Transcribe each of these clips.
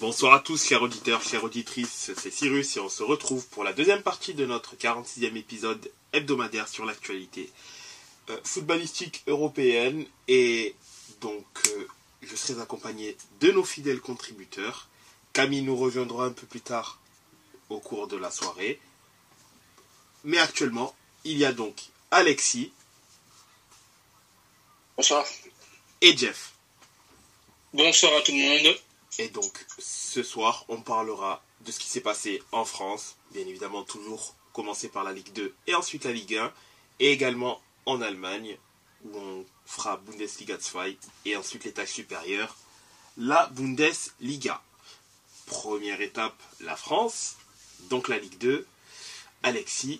Bonsoir à tous, chers auditeurs, chères auditrices, c'est Cyrus et on se retrouve pour la deuxième partie de notre 46e épisode hebdomadaire sur l'actualité footballistique européenne. Et donc, je serai accompagné de nos fidèles contributeurs. Camille nous rejoindra un peu plus tard au cours de la soirée. Mais actuellement, il y a donc Alexis. Bonsoir. Et Jeff. Bonsoir à tout le monde. Et donc, ce soir, on parlera de ce qui s'est passé en France, bien évidemment toujours commencer par la Ligue 2 et ensuite la Ligue 1, et également en Allemagne, où on fera Bundesliga 2 et ensuite l'étage supérieur, la Bundesliga. Première étape, la France, donc la Ligue 2. Alexis,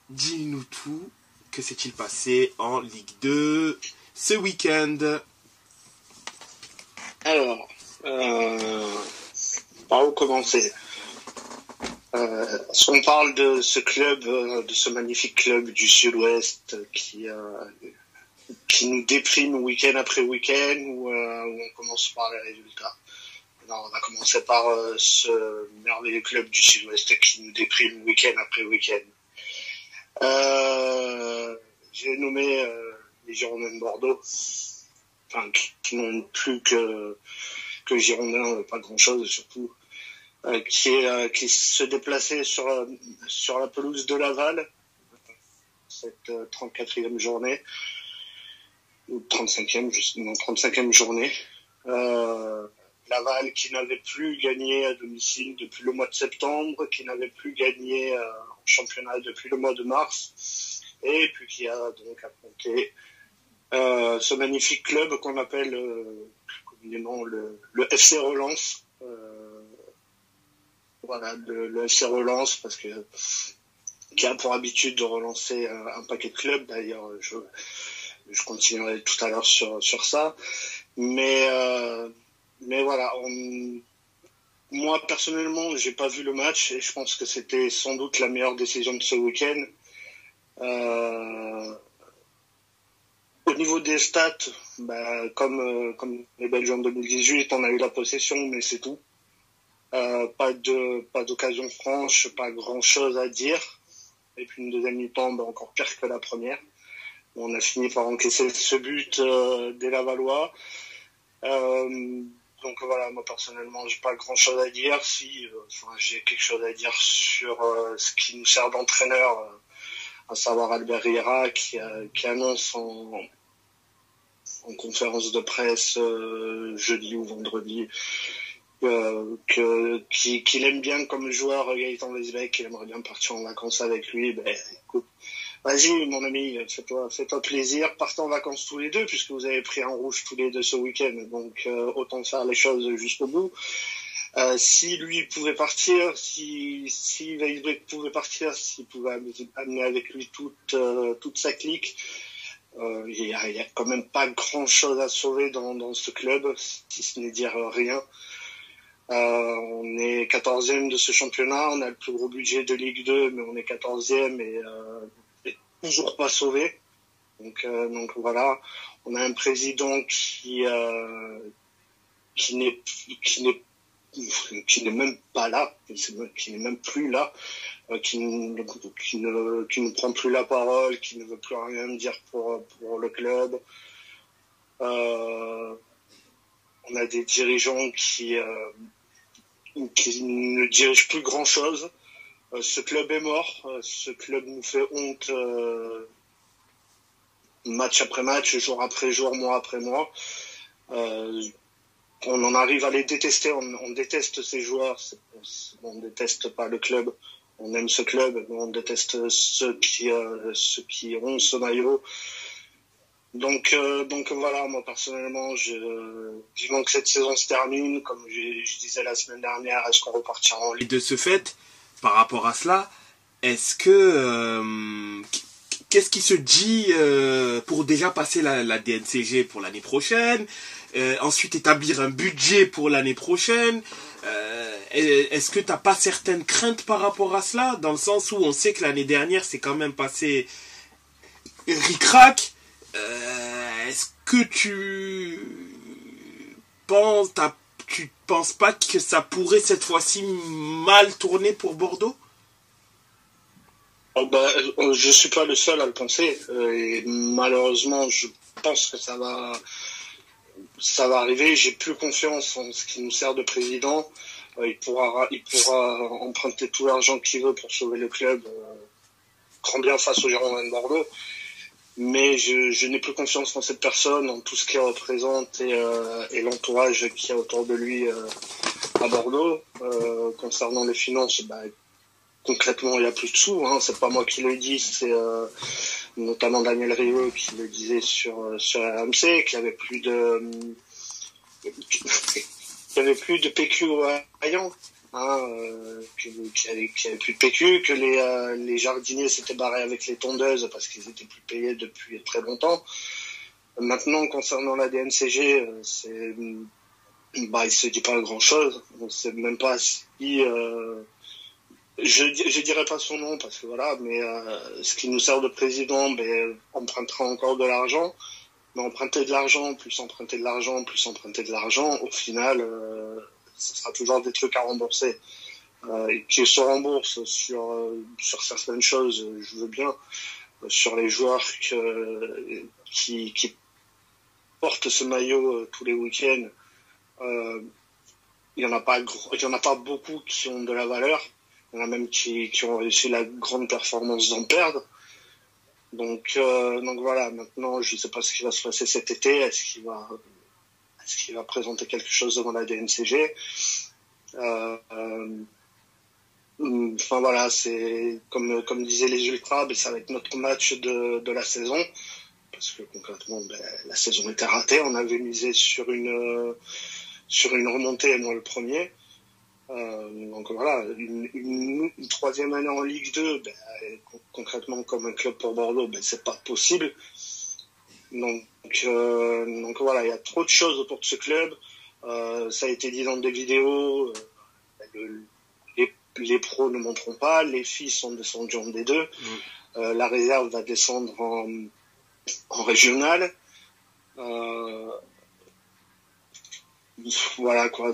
dis-nous tout, que s'est-il passé en Ligue 2 ce week-end? Alors, par où commencer? Si on parle de ce club, de ce magnifique club du Sud-Ouest qui nous déprime week-end après week-end, où on commence par les résultats. Non, on va commencer par ce merveilleux club du Sud-Ouest qui nous déprime week-end après week-end. J'ai nommé les Girondins de Bordeaux, enfin qui n'ont plus que Girondins, pas grand-chose surtout, qui se déplaçait sur la pelouse de Laval, cette 34e journée, ou 35e, non, 35e journée. Laval qui n'avait plus gagné à domicile depuis le mois de septembre, qui n'avait plus gagné en championnat depuis le mois de mars, et puis qui a donc affronté ce magnifique club qu'on appelle communément le FC Relance. Voilà, le FC Relance, parce que qui a pour habitude de relancer un paquet de clubs. D'ailleurs, je continuerai tout à l'heure sur ça. Mais voilà, moi personnellement, j'ai pas vu le match et je pense que c'était sans doute la meilleure décision de ce week-end. Au niveau des stats, comme les Belges en 2018, on a eu la possession, mais c'est tout. Pas d'occasion franche, pas grand-chose à dire. Et puis une deuxième mi-temps, encore pire que la première. On a fini par encaisser ce but des Lavallois. Donc voilà, moi personnellement, j'ai pas grand-chose à dire. J'ai quelque chose à dire sur ce qui nous sert d'entraîneur, à savoir Albert Riera, qui annonce en conférence de presse jeudi ou vendredi qu'il aime bien comme joueur Gaëtan Weisbeck, qu'il aimerait bien partir en vacances avec lui. Écoute, vas-y mon ami, fais-toi plaisir, partez en vacances tous les deux, puisque vous avez pris un rouge tous les deux ce week-end, donc autant faire les choses jusqu'au bout. Si lui pouvait partir, si Weisbeck pouvait partir, s'il pouvait amener avec lui toute sa clique, il y a quand même pas grand-chose à sauver dans ce club, si ce n'est dire rien. On est 14e de ce championnat, on a le plus gros budget de Ligue 2, mais on est 14e et toujours pas sauvé. Donc voilà, on a un président qui n'est même pas là, qui n'est même plus là, qui ne prend plus la parole, qui ne veut plus rien dire pour le club. On a des dirigeants qui ne dirigent plus grand-chose. Ce club est mort. Ce club nous fait honte match après match, jour après jour, mois après mois. On en arrive à les détester. On déteste ces joueurs. On déteste pas le club. On aime ce club, mais on déteste ceux qui ont ce maillot. Donc voilà, moi personnellement, vivement que cette saison se termine, comme je disais la semaine dernière, est-ce qu'on repartira en Ligue? Et de ce fait, par rapport à cela, est-ce que qu'est-ce qui se dit pour déjà passer la DNCG pour l'année prochaine, ensuite établir un budget pour l'année prochaine? Est-ce que t'as pas certaines craintes par rapport à cela, dans le sens où on sait que l'année dernière c'est quand même passé ric-rac? Est-ce que tu penses, tu penses pas que ça pourrait cette fois-ci mal tourner pour Bordeaux? Je suis pas le seul à le penser. Et malheureusement, je pense que ça va arriver. J'ai plus confiance en ce qui nous sert de président. Il pourra emprunter tout l'argent qu'il veut pour sauver le club, grand bien face aux Girondins de Bordeaux. Mais je n'ai plus confiance en cette personne, en tout ce qu'elle représente et l'entourage qu'il y a autour de lui à Bordeaux. Concernant les finances, concrètement, il n'y a plus de sous. Hein. C'est pas moi qui le dis, c'est notamment Daniel Rieu qui le disait sur RMC, qu'il n'y avait plus de PQ au Hayan, qu'il y avait plus de PQ, que les jardiniers s'étaient barrés avec les tondeuses parce qu'ils étaient plus payés depuis très longtemps. Maintenant, concernant la DNCG, il se dit pas grand chose. On sait même pas si je dirais pas son nom parce que voilà, mais ce qui nous sert de président, empruntera encore de l'argent. Mais emprunter de l'argent, plus emprunter de l'argent, plus emprunter de l'argent, au final, ce sera toujours des trucs à rembourser. Qui se remboursent sur certaines choses, je veux bien. Sur les joueurs qui portent ce maillot tous les week-ends, il y en a pas beaucoup qui ont de la valeur. Il y en a même qui ont réussi la grande performance d'en perdre. Donc voilà, maintenant je ne sais pas ce qui va se passer cet été. Est-ce qu'il va présenter quelque chose devant la DNCG? Enfin voilà, c'est comme disaient les ultras, ça va être notre match de la saison, parce que concrètement la saison était ratée. On avait misé sur une remontée, et moi le premier. Donc voilà, une troisième année en Ligue 2, concrètement comme un club pour Bordeaux, c'est pas possible. Donc voilà, il y a trop de choses autour de ce club. Ça a été dit dans des vidéos, les pros ne monteront pas, les filles sont descendues en D2, la réserve va descendre en régional. Voilà quoi,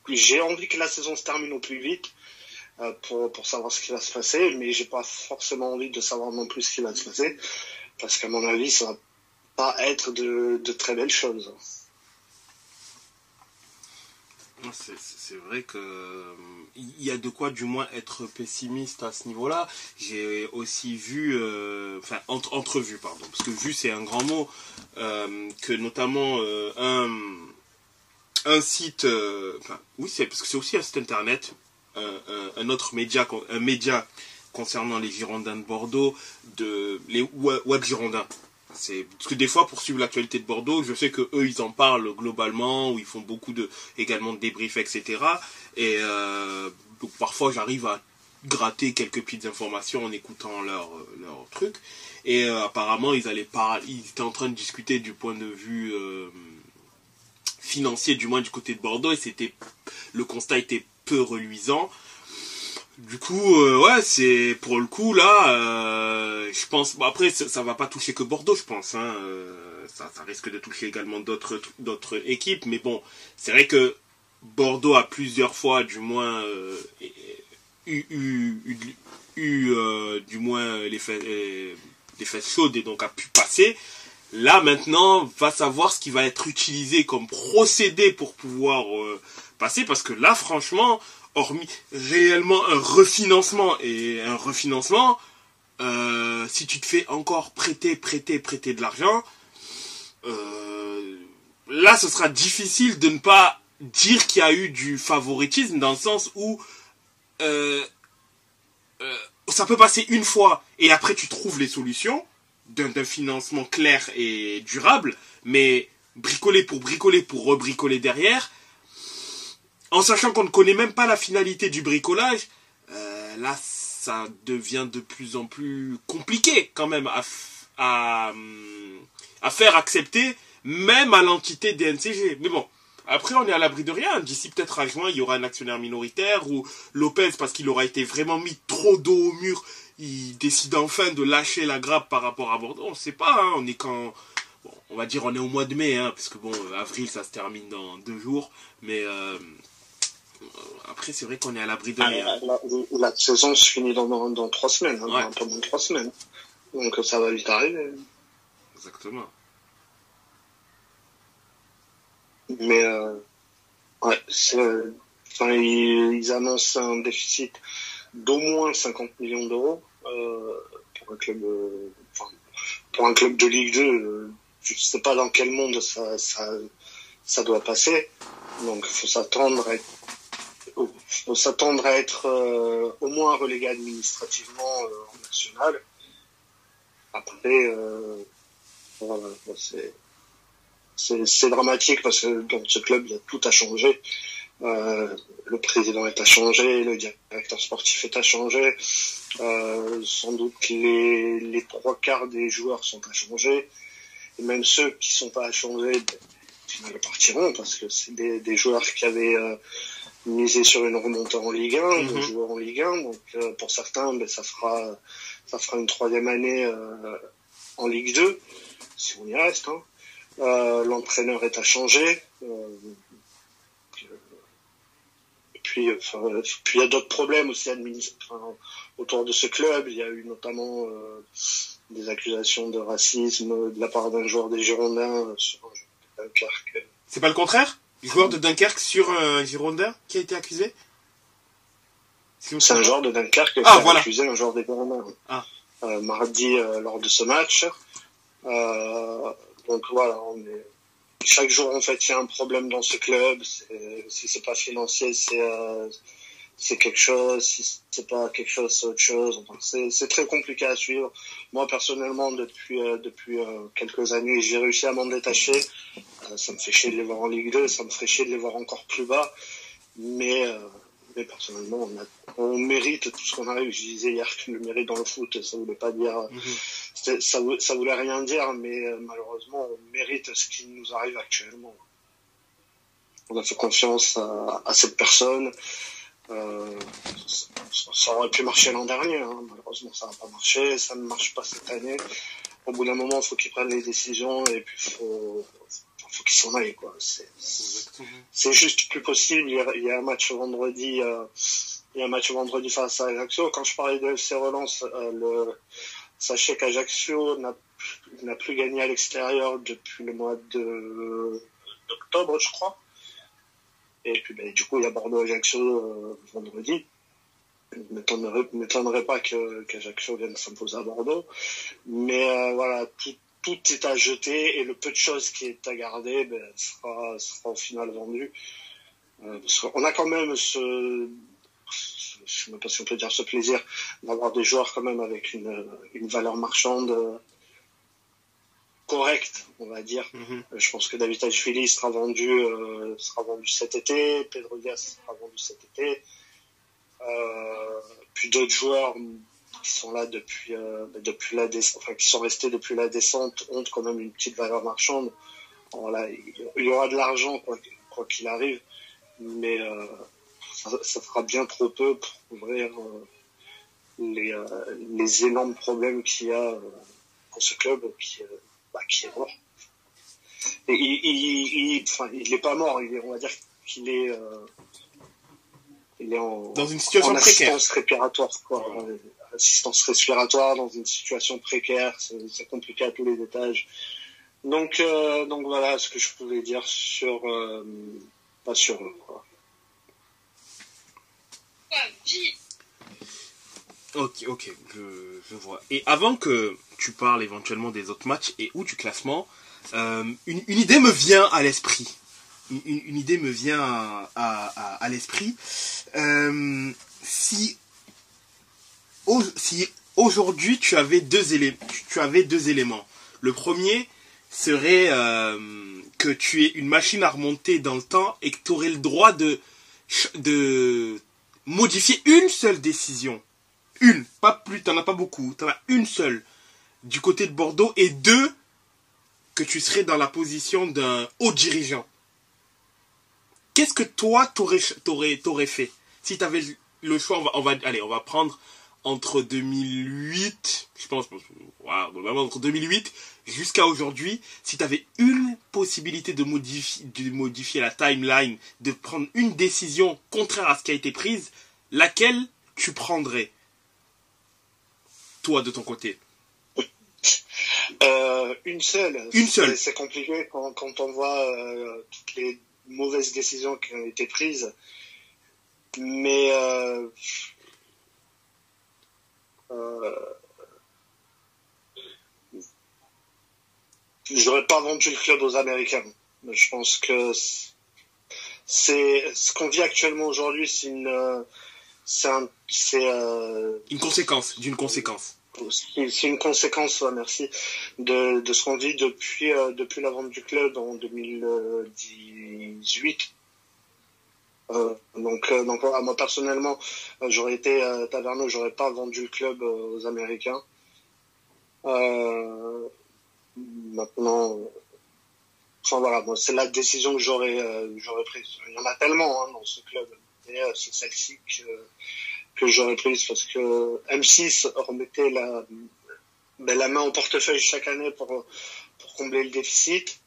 j'ai envie que la saison se termine au plus vite pour savoir ce qui va se passer, mais j'ai pas forcément envie de savoir non plus ce qui va se passer, parce qu'à mon avis ça va pas être de très belles choses. C'est vrai que il y a de quoi du moins être pessimiste à ce niveau-là. J'ai aussi vu, entrevu, pardon, parce que vu c'est un grand mot, que notamment un site, oui c'est parce que c'est aussi un site internet, un autre média, un média concernant les Girondins de Bordeaux, les Web Girondins. Parce que des fois, pour suivre l'actualité de Bordeaux, je sais que eux ils en parlent globalement, où ils font beaucoup également de débriefs, etc. Et donc parfois j'arrive à gratter quelques petites informations en écoutant leur truc. Et apparemment ils étaient en train de discuter du point de vue financier, du moins du côté de Bordeaux, et le constat était peu reluisant. Du coup, ouais, c'est pour le coup là, je pense. Bon, après, ça va pas toucher que Bordeaux, je pense. Hein, ça risque de toucher également d'autres équipes, mais bon, c'est vrai que Bordeaux a plusieurs fois, du moins, eu du moins les fesses chaudes et donc a pu passer. Là maintenant, va savoir ce qui va être utilisé comme procédé pour pouvoir passer, parce que là, franchement, hormis réellement un refinancement, si tu te fais encore prêter de l'argent, là ce sera difficile de ne pas dire qu'il y a eu du favoritisme, dans le sens où ça peut passer une fois et après tu trouves les solutions d'un financement clair et durable, mais bricoler pour rebricoler derrière, en sachant qu'on ne connaît même pas la finalité du bricolage, là ça devient de plus en plus compliqué quand même à faire accepter, même à l'entité DNCG. Mais bon, après on est à l'abri de rien. D'ici peut-être à juin, il y aura un actionnaire minoritaire, ou Lopez, parce qu'il aura été vraiment mis trop dos au mur, il décide enfin de lâcher la grappe par rapport à Bordeaux. On ne sait pas, hein, on est qu'en bon, on va dire on est au mois de mai, hein, parce que bon, avril ça se termine dans 2 jours, mais après c'est vrai qu'on est à l'abri de rien. La saison se finit dans 3 semaines, hein, Ouais. dans un peu moins de 3 semaines. Donc ça va vite arriver. Exactement. Mais ouais, enfin, ils annoncent un déficit d'au moins 50 millions d'euros pour un club, pour un club de Ligue 2. Je ne sais pas dans quel monde ça doit passer. Donc, faut s'attendre à être au moins relégué administrativement en national. Après, voilà, c'est dramatique parce que dans ce club, il y a tout à changer. Le président est à changer, le directeur sportif est à changer, sans doute que les 3/4 des joueurs sont à changer, et même ceux qui sont pas à changer, au final partiront parce que c'est des joueurs qui avaient misé sur une remontée en Ligue 1, des joueurs en Ligue 1, donc pour certains, ça fera une 3e année en Ligue 2, si on y reste, hein. L'entraîneur est à changer. Puis il y a d'autres problèmes aussi autour de ce club. Il y a eu notamment des accusations de racisme de la part d'un joueur des Girondins sur un joueur de Dunkerque. C'est pas le contraire? Le joueur de Dunkerque sur un Girondin qui a été accusé? C'est un joueur de Dunkerque qui a accusé un joueur des Girondins. Mardi lors de ce match. Donc voilà, chaque jour en fait il y a un problème dans ce club. Si c'est pas financier, c'est quelque chose. Si c'est pas quelque chose, c'est autre chose. Enfin, c'est très compliqué à suivre. Moi personnellement, depuis quelques années, j'ai réussi à m'en détacher. Ça me fait chier de les voir en Ligue 2, ça me ferait chier de les voir encore plus bas. Mais personnellement, on mérite tout ce qu'on arrive. Je disais hier que le mérite dans le foot, ça voulait pas dire, ça voulait rien dire, mais malheureusement, on mérite ce qui nous arrive actuellement. On a fait confiance à cette personne. Ça aurait pu marcher l'an dernier, hein. Malheureusement, ça n'a pas marché. Ça ne marche pas cette année. Au bout d'un moment, il faut qu'il prenne les décisions et puis faut qu'il s'en aille, quoi. C'est juste plus possible. Il y a un match vendredi. Il y a un match vendredi face à Ajaccio. Quand je parlais de FC Relance, sachez qu'Ajaccio n'a plus gagné à l'extérieur depuis le mois d'octobre, je crois. Et puis, du coup, il y a Bordeaux-Ajaccio vendredi. Je ne m'étonnerait pas qu'Ajaccio vienne s'imposer à Bordeaux. Mais voilà, tout est à jeter et le peu de choses qui est à garder sera au final vendu. Parce qu'on a quand même je sais même pas si on peut dire ce plaisir d'avoir des joueurs quand même avec une valeur marchande correcte, on va dire. Je pense que David Ashvili sera vendu cet été, Pedro Diaz sera vendu cet été. Puis d'autres joueurs qui sont là depuis la descente, enfin qui sont restés depuis la descente, ont quand même une petite valeur marchande. Alors là, il y aura de l'argent quoi qu'il arrive, mais ça fera bien trop peu pour couvrir les énormes problèmes qu'il y a dans ce club qui est mort. Et il est pas mort, on va dire qu'il est dans une situation précaire. Assistance respiratoire, quoi. Assistance respiratoire dans une situation précaire, c'est compliqué à tous les étages. Donc voilà ce que je pouvais dire sur pas sur eux, quoi. Ok, je vois. Et avant que tu parles éventuellement des autres matchs et ou du classement, une idée me vient à l'esprit. Une idée me vient à l'esprit. Si aujourd'hui tu avais deux éléments. Le premier serait que tu es une machine à remonter dans le temps et que tu aurais le droit de modifier une seule décision. Une, pas plus, t'en as pas beaucoup, t'en as une seule du côté de Bordeaux, et deux, que tu serais dans la position d'un haut dirigeant. Qu'est-ce que toi t'aurais fait si t'avais le choix? On va prendre entre 2008, je pense, vraiment entre 2008 jusqu'à aujourd'hui, si tu avais une possibilité de modifier la timeline, de prendre une décision contraire à ce qui a été prise, laquelle tu prendrais, toi, de ton côté? Une seule. Une seule. C'est compliqué quand on voit toutes les mauvaises décisions qui ont été prises. Mais j'aurais pas vendu le club aux Américains. Je pense que c'est ce qu'on vit actuellement aujourd'hui, c'est une conséquence d'une conséquence. C'est une conséquence, ouais, merci, de ce qu'on vit depuis la vente du club en 2018. Donc voilà, moi personnellement, j'aurais été Taverneau, j'aurais pas vendu le club aux Américains. Maintenant, enfin voilà, moi c'est la décision que j'aurais prise. Il y en a tellement dans ce club, et c'est celle-ci que j'aurais prise parce que M6 remettait la main au portefeuille chaque année pour combler le déficit.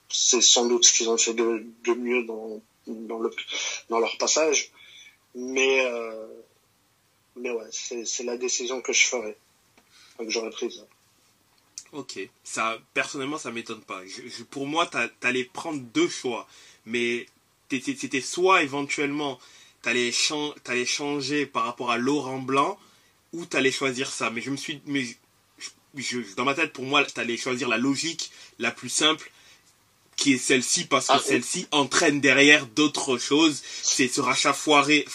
C'est sans doute ce qu'ils ont fait de mieux dans leur passage, mais ouais, c'est la décision que je ferais, que j'aurais prise. Ok, ça personnellement ça m'étonne pas. Pour moi t'allais prendre deux choix, mais c'était soit éventuellement t'allais changer par rapport à Laurent Blanc ou t'allais choisir ça. Mais dans ma tête, pour moi t'allais choisir la logique la plus simple, qui est celle-ci, parce que celle-ci entraîne derrière d'autres choses. C'est ce rachat foiré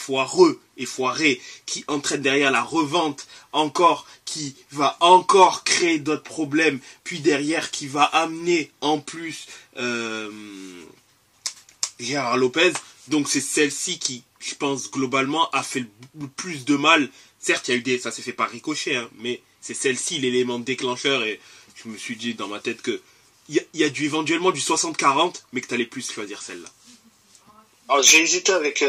qui entraîne derrière la revente encore, qui va encore créer d'autres problèmes, puis derrière qui va amener en plus Gérard Lopez. Donc c'est celle-ci qui, je pense, globalement a fait le plus de mal. Certes, il y a eu ça s'est fait par ricochet, hein, mais c'est celle-ci l'élément déclencheur, et je me suis dit dans ma tête que il y a éventuellement du 60-40, mais que tu allais plus choisir celle-là. Alors j'ai hésité avec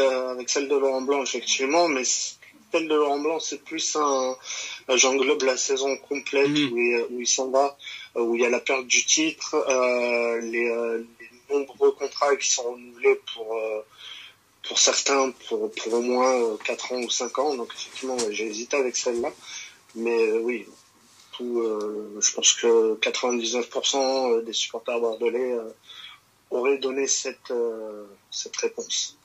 celle de Laurent Blanc, effectivement, mais celle de Laurent Blanc, c'est plus j'englobe la saison complète où il s'en va, où il y a la perte du titre, les nombreux contrats qui sont renouvelés pour certains pour au moins 4 ans ou 5 ans. Donc effectivement, j'ai hésité avec celle-là, mais oui. Je pense que 99% des supporters bordelais auraient donné cette réponse.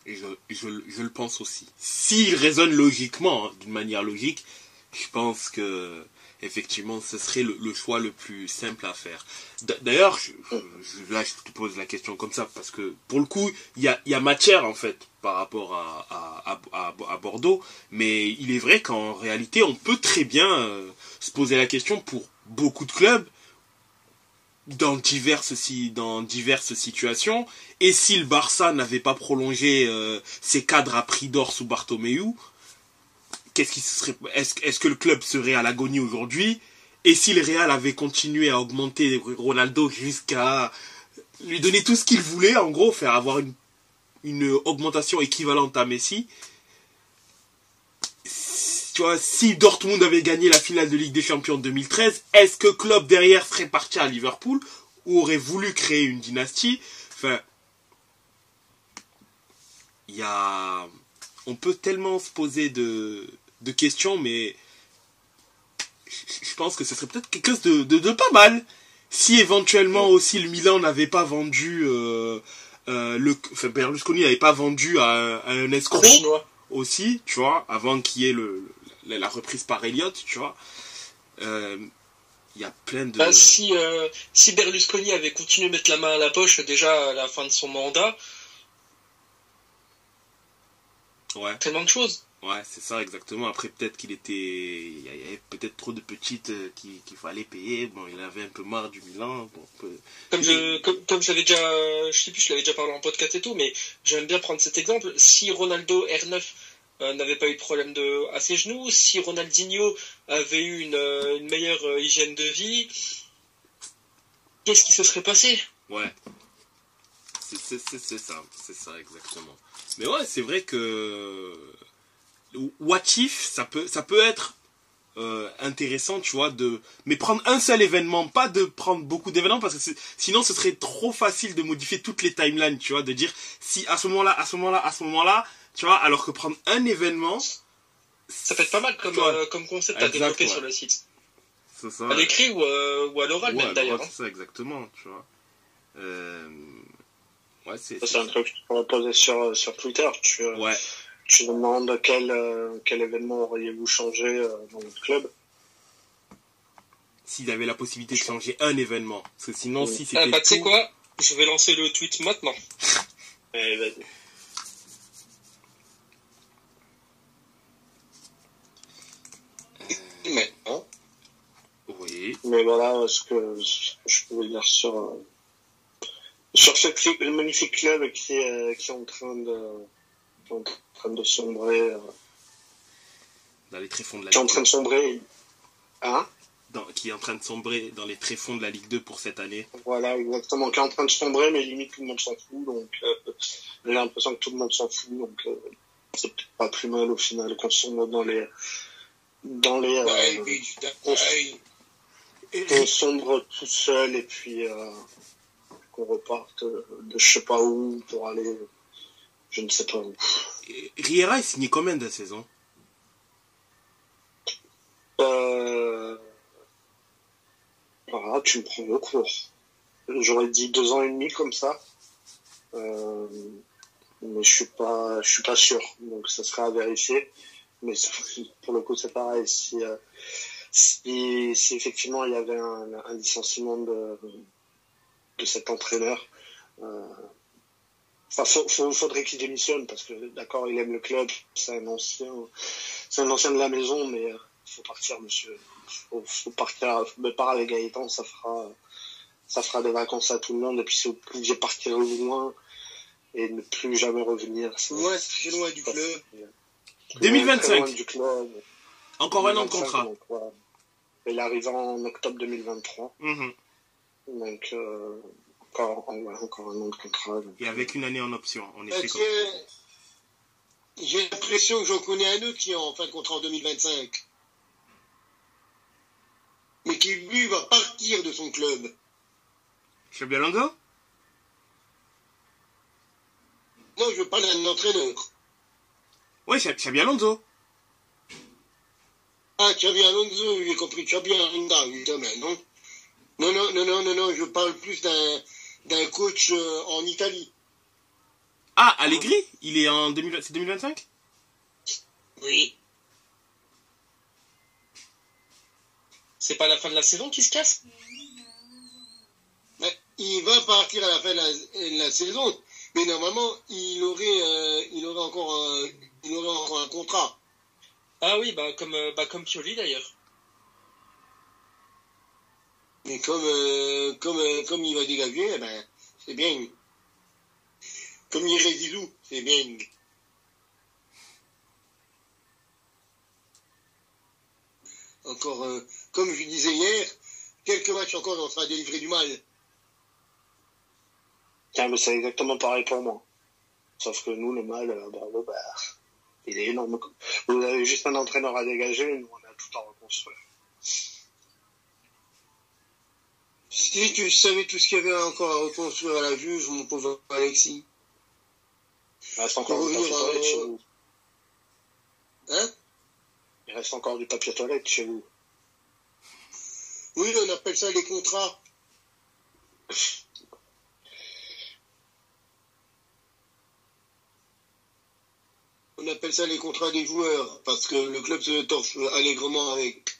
Et je le pense aussi. S'il raisonne logiquement, hein, d'une manière logique, je pense que effectivement ce serait le choix le plus simple à faire. D'ailleurs, là je te pose la question comme ça parce que pour le coup il y a matière en fait par rapport à Bordeaux, mais il est vrai qu'en réalité on peut très bien se poser la question pour beaucoup de clubs dans diverses situations. Et si le Barça n'avait pas prolongé ses cadres à prix d'or sous Bartomeu, est-ce que le club serait à l'agonie aujourd'hui? Et si le Real avait continué à augmenter Ronaldo jusqu'à lui donner tout ce qu'il voulait, en gros, faire avoir une augmentation équivalente à Messi, tu vois, si Dortmund avait gagné la finale de Ligue des Champions en 2013, est-ce que Klopp derrière serait parti à Liverpool ou aurait voulu créer une dynastie? Enfin, on peut tellement se poser de questions, mais je pense que ce serait peut-être quelque chose de pas mal. Si éventuellement aussi le Milan n'avait pas vendu Berlusconi n'avait pas vendu à un escroc aussi, tu vois, avant qu'il y ait la reprise par Elliott, tu vois. Il y a plein de... si Berlusconi avait continué à mettre la main à la poche déjà à la fin de son mandat, ouais, tellement de choses. Ouais, c'est ça, exactement. Après, peut-être il y avait peut-être trop de petites qu'il fallait payer. Bon, il avait un peu marre du Milan. Bon, comme j'avais déjà, je sais plus, je l'avais déjà parlé en podcast et tout, mais j'aime bien prendre cet exemple. Si Ronaldo R9 n'avait pas eu de problème à ses genoux, si Ronaldinho avait eu une meilleure hygiène de vie, qu'est-ce qui se serait passé? Ouais, c'est ça exactement. Mais ouais, c'est vrai que what if, ça peut être intéressant, tu vois, mais prendre un seul événement, pas de prendre beaucoup d'événements, parce que sinon ce serait trop facile de modifier toutes les timelines, tu vois, de dire si à ce moment-là, tu vois, alors que prendre un événement, ça peut être pas mal comme concept à développer sur le site. C'est ça. À l'écrit ou à l'oral même d'ailleurs. C'est ça, exactement, tu vois. Ouais, c'est un truc que tu pourrais poser sur Twitter. Tu demandes quel événement auriez-vous changé dans votre club. S'il avait la possibilité de changer un événement. Parce que sinon, si c'était. Tu sais quoi? Je vais lancer le tweet maintenant. Allez, vas-y. Maintenant. Oui. Mais voilà ce que je pouvais dire sur ce magnifique club qui est en train de sombrer. Dans les tréfonds de la Ligue 2. Qui est en train de sombrer. Hein? Qui est en train de sombrer dans les tréfonds de la Ligue 2 pour cette année. Voilà, exactement. Qui est en train de sombrer, mais limite tout le monde s'en fout. Donc, j'ai l'impression que tout le monde s'en fout. Donc, c'est peut-être pas plus mal au final qu'on sombre on sombre tout seul et puis qu'on reparte de je sais pas où pour aller je ne sais pas où. Riera est signé combien de saison? Voilà, tu me prends le cours. J'aurais dit 2 ans et demi comme ça. Mais je suis pas sûr. Donc ça sera à vérifier. Mais pour le coup c'est pareil. Si effectivement il y avait un licenciement de cet entraîneur, faudrait qu'il démissionne parce que d'accord il aime le club, c'est un ancien de la maison, mais faut partir monsieur, faut partir, me parler avec Gaëtan, ça fera des vacances à tout le monde et puis si vous pouviez partir loin et ne plus jamais revenir. Ouais, c'est très loin du club. 2025. Loin du club. Encore 1 an de contrat. Donc, ouais. Il arrive en octobre 2023. Mm-hmm. Donc, encore 1 an de contrat. Donc, et avec une année en option, en effet. J'ai l'impression que j'en connais un autre qui est en fin de contrat en 2025. Mais qui, lui, va partir de son club. Xabi Alonso? Non, je parle d'un entraîneur. Oui, Xabi Alonso. Ah, Xabi Alonso, j'ai compris. Xabi Alonso, évidemment, non? Non, je parle plus d'un coach en Italie. Ah, Allegri? Il est en 2025? Oui. C'est pas la fin de la saison qui se casse? Ben, il va partir à la fin de la saison, mais normalement, il aurait encore un contrat. Ah oui, comme Pioli d'ailleurs. Mais comme il va dégager, eh ben, c'est bien. Comme dirait Zizou, c'est bien. Encore, comme je disais hier, quelques matchs encore, on sera délivré du mal. Tiens, mais c'est exactement pareil pour moi. Sauf que nous, le mal, il est énorme. Vous avez juste un entraîneur à dégager, nous, on a tout à reconstruire. Si tu savais tout ce qu'il y avait encore à reconstruire à la Juve, mon pauvre Alexis. Il reste encore du papier toilette chez vous. Hein? Il reste encore du papier toilette chez vous. Oui, on appelle ça les contrats. On appelle ça les contrats des joueurs, parce que le club se torche allègrement avec.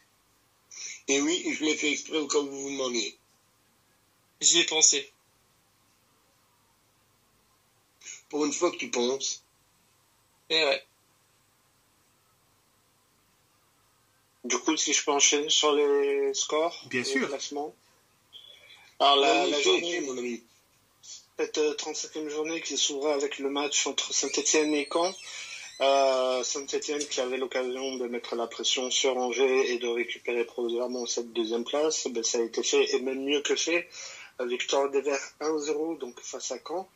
Et oui, je l'ai fait exprès au cas où vous vous demandiez. J'y ai pensé. Pour une fois que tu penses. Eh ouais. Du coup, si je peux enchaîner sur les scores, bien sûr, classements. Alors la journée, mon ami. Cette 35e journée qui s'ouvrait avec le match entre Saint-Etienne et Caen. Saint-Etienne qui avait l'occasion de mettre la pression sur Angers et de récupérer provisoirement cette 2e place, ben, ça a été fait et même mieux que fait. Victoire des Verts 1-0 donc face à Caen.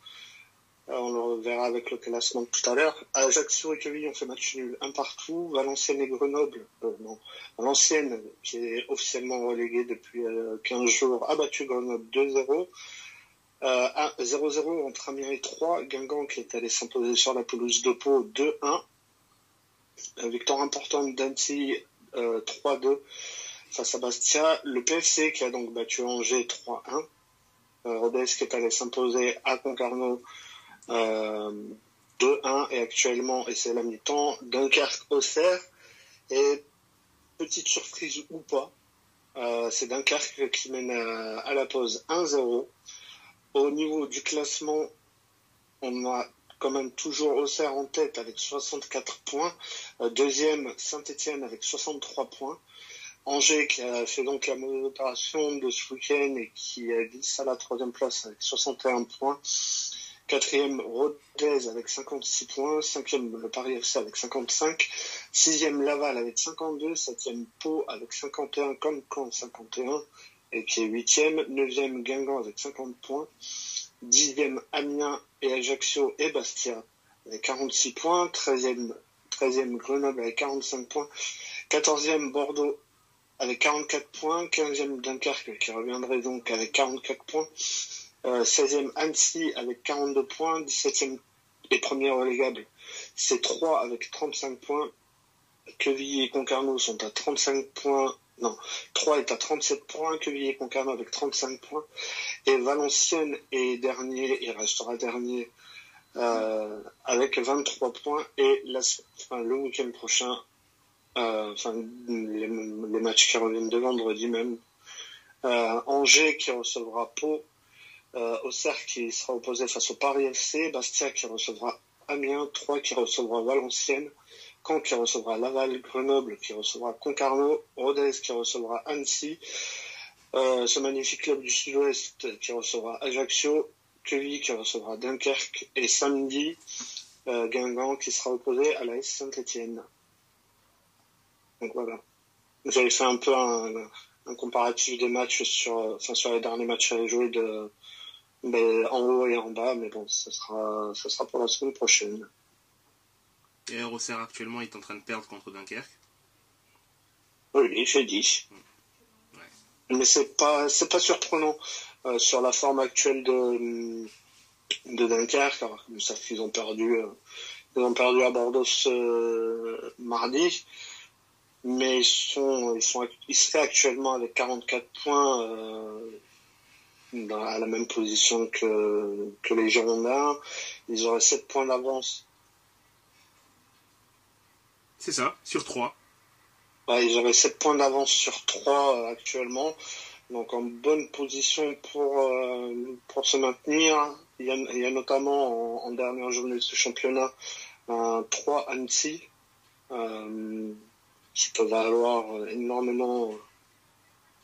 On le verra avec le classement tout à l'heure. Ajaccio et Quevilly ont fait match nul, un partout. Valenciennes et Grenoble, Valenciennes, qui est officiellement reléguée depuis 15 jours, a battu Grenoble 2-0. 0-0 entre Amiens et Troyes. Guingamp qui est allé s'imposer sur la pelouse de Pau 2-1. Victoire importante d'Annecy 3-2 face à Bastia. Le PFC qui a donc battu Angers 3-1. Rodez qui est allé s'imposer à Concarneau 2-1 et actuellement, et c'est la mi-temps, Dunkerque-Auxerre. Et petite surprise ou pas, c'est Dunkerque qui mène à la pause 1-0. Au niveau du classement, on a quand même toujours Auxerre en tête avec 64 points. Deuxième, Saint-Etienne avec 63 points. Angers qui a fait donc la mauvaise opération de ce week-end et qui glisse à la troisième place avec 61 points. Quatrième, Rodez avec 56 points. Cinquième, le Paris FC avec 55. Sixième, Laval avec 52. Septième, Pau avec 51, comme Caen 51, et qui est huitième. Neuvième, Guingamp avec 50 points. Dixième, Amiens et Ajaccio et Bastia avec 46 points. Treizième, Grenoble avec 45 points. 14e, Bordeaux avec 44 points. 15e, Dunkerque qui reviendrait donc avec 44 points. 16e, Annecy avec 42 points. 17e, les premiers relégables, c'est Troyes avec 35 points. Quevilly et Concarneau sont à 35 points. Non, Troyes est à 37 points. Quevilly et Concarneau avec 35 points. Et Valenciennes est dernier, il restera dernier avec 23 points. Et le week-end prochain, les matchs qui reviennent de vendredi même, Angers qui recevra Pau, Auxerre qui sera opposé face au Paris FC, Bastia qui recevra Amiens, Troyes qui recevra Valenciennes, Caen qui recevra Laval, Grenoble qui recevra Concarneau, Rodez qui recevra Annecy, ce magnifique club du Sud-Ouest qui recevra Ajaccio, Quevilly qui recevra Dunkerque, et samedi, Guingamp qui sera opposé à l'AS Saint-Etienne. Donc voilà. J'avais fait un peu un comparatif des matchs sur les derniers matchs à jouer en haut et en bas, mais bon, ça sera pour la semaine prochaine. Et Auxerre actuellement est en train de perdre contre Dunkerque. Oui, il fait 10. Ouais. Mais c'est pas surprenant sur la forme actuelle de Dunkerque, alors comme ça qu'ils ont perdu à Bordeaux ce mardi. Mais ils seraient actuellement avec 44 points à la même position que les Girondins. Ils auraient 7 points d'avance. C'est ça, sur 3. Ouais, ils auraient 7 points d'avance sur 3 actuellement. Donc en bonne position pour se maintenir. Il y a notamment en dernière journée de ce championnat un 3 Annecy qui peut valoir énormément,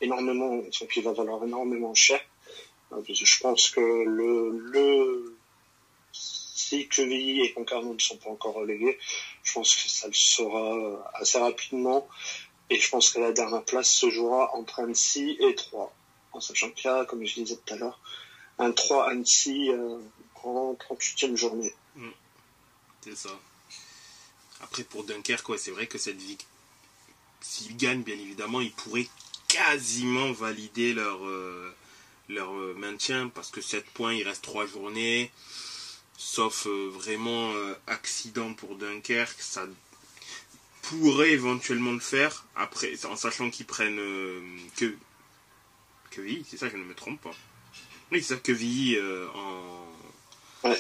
qui va valoir énormément cher. Je pense que si Quevilly et Concarneau ne sont pas encore relégués, je pense que ça le sera assez rapidement. Et je pense que la dernière place se jouera entre Annecy et Troyes. En sachant qu'il y a, comme je disais tout à l'heure, un 3 Annecy en 38e journée. C'est ça. Après, pour Dunkerque, c'est vrai que cette vie, s'ils gagnent, bien évidemment, ils pourraient quasiment valider leur maintien, parce que 7 points, il reste 3 journées. Sauf vraiment accident pour Dunkerque, ça pourrait éventuellement le faire. Après, en sachant qu'ils prennent Quevilly, c'est ça, je ne me trompe pas. Oui, c'est ça, Quevilly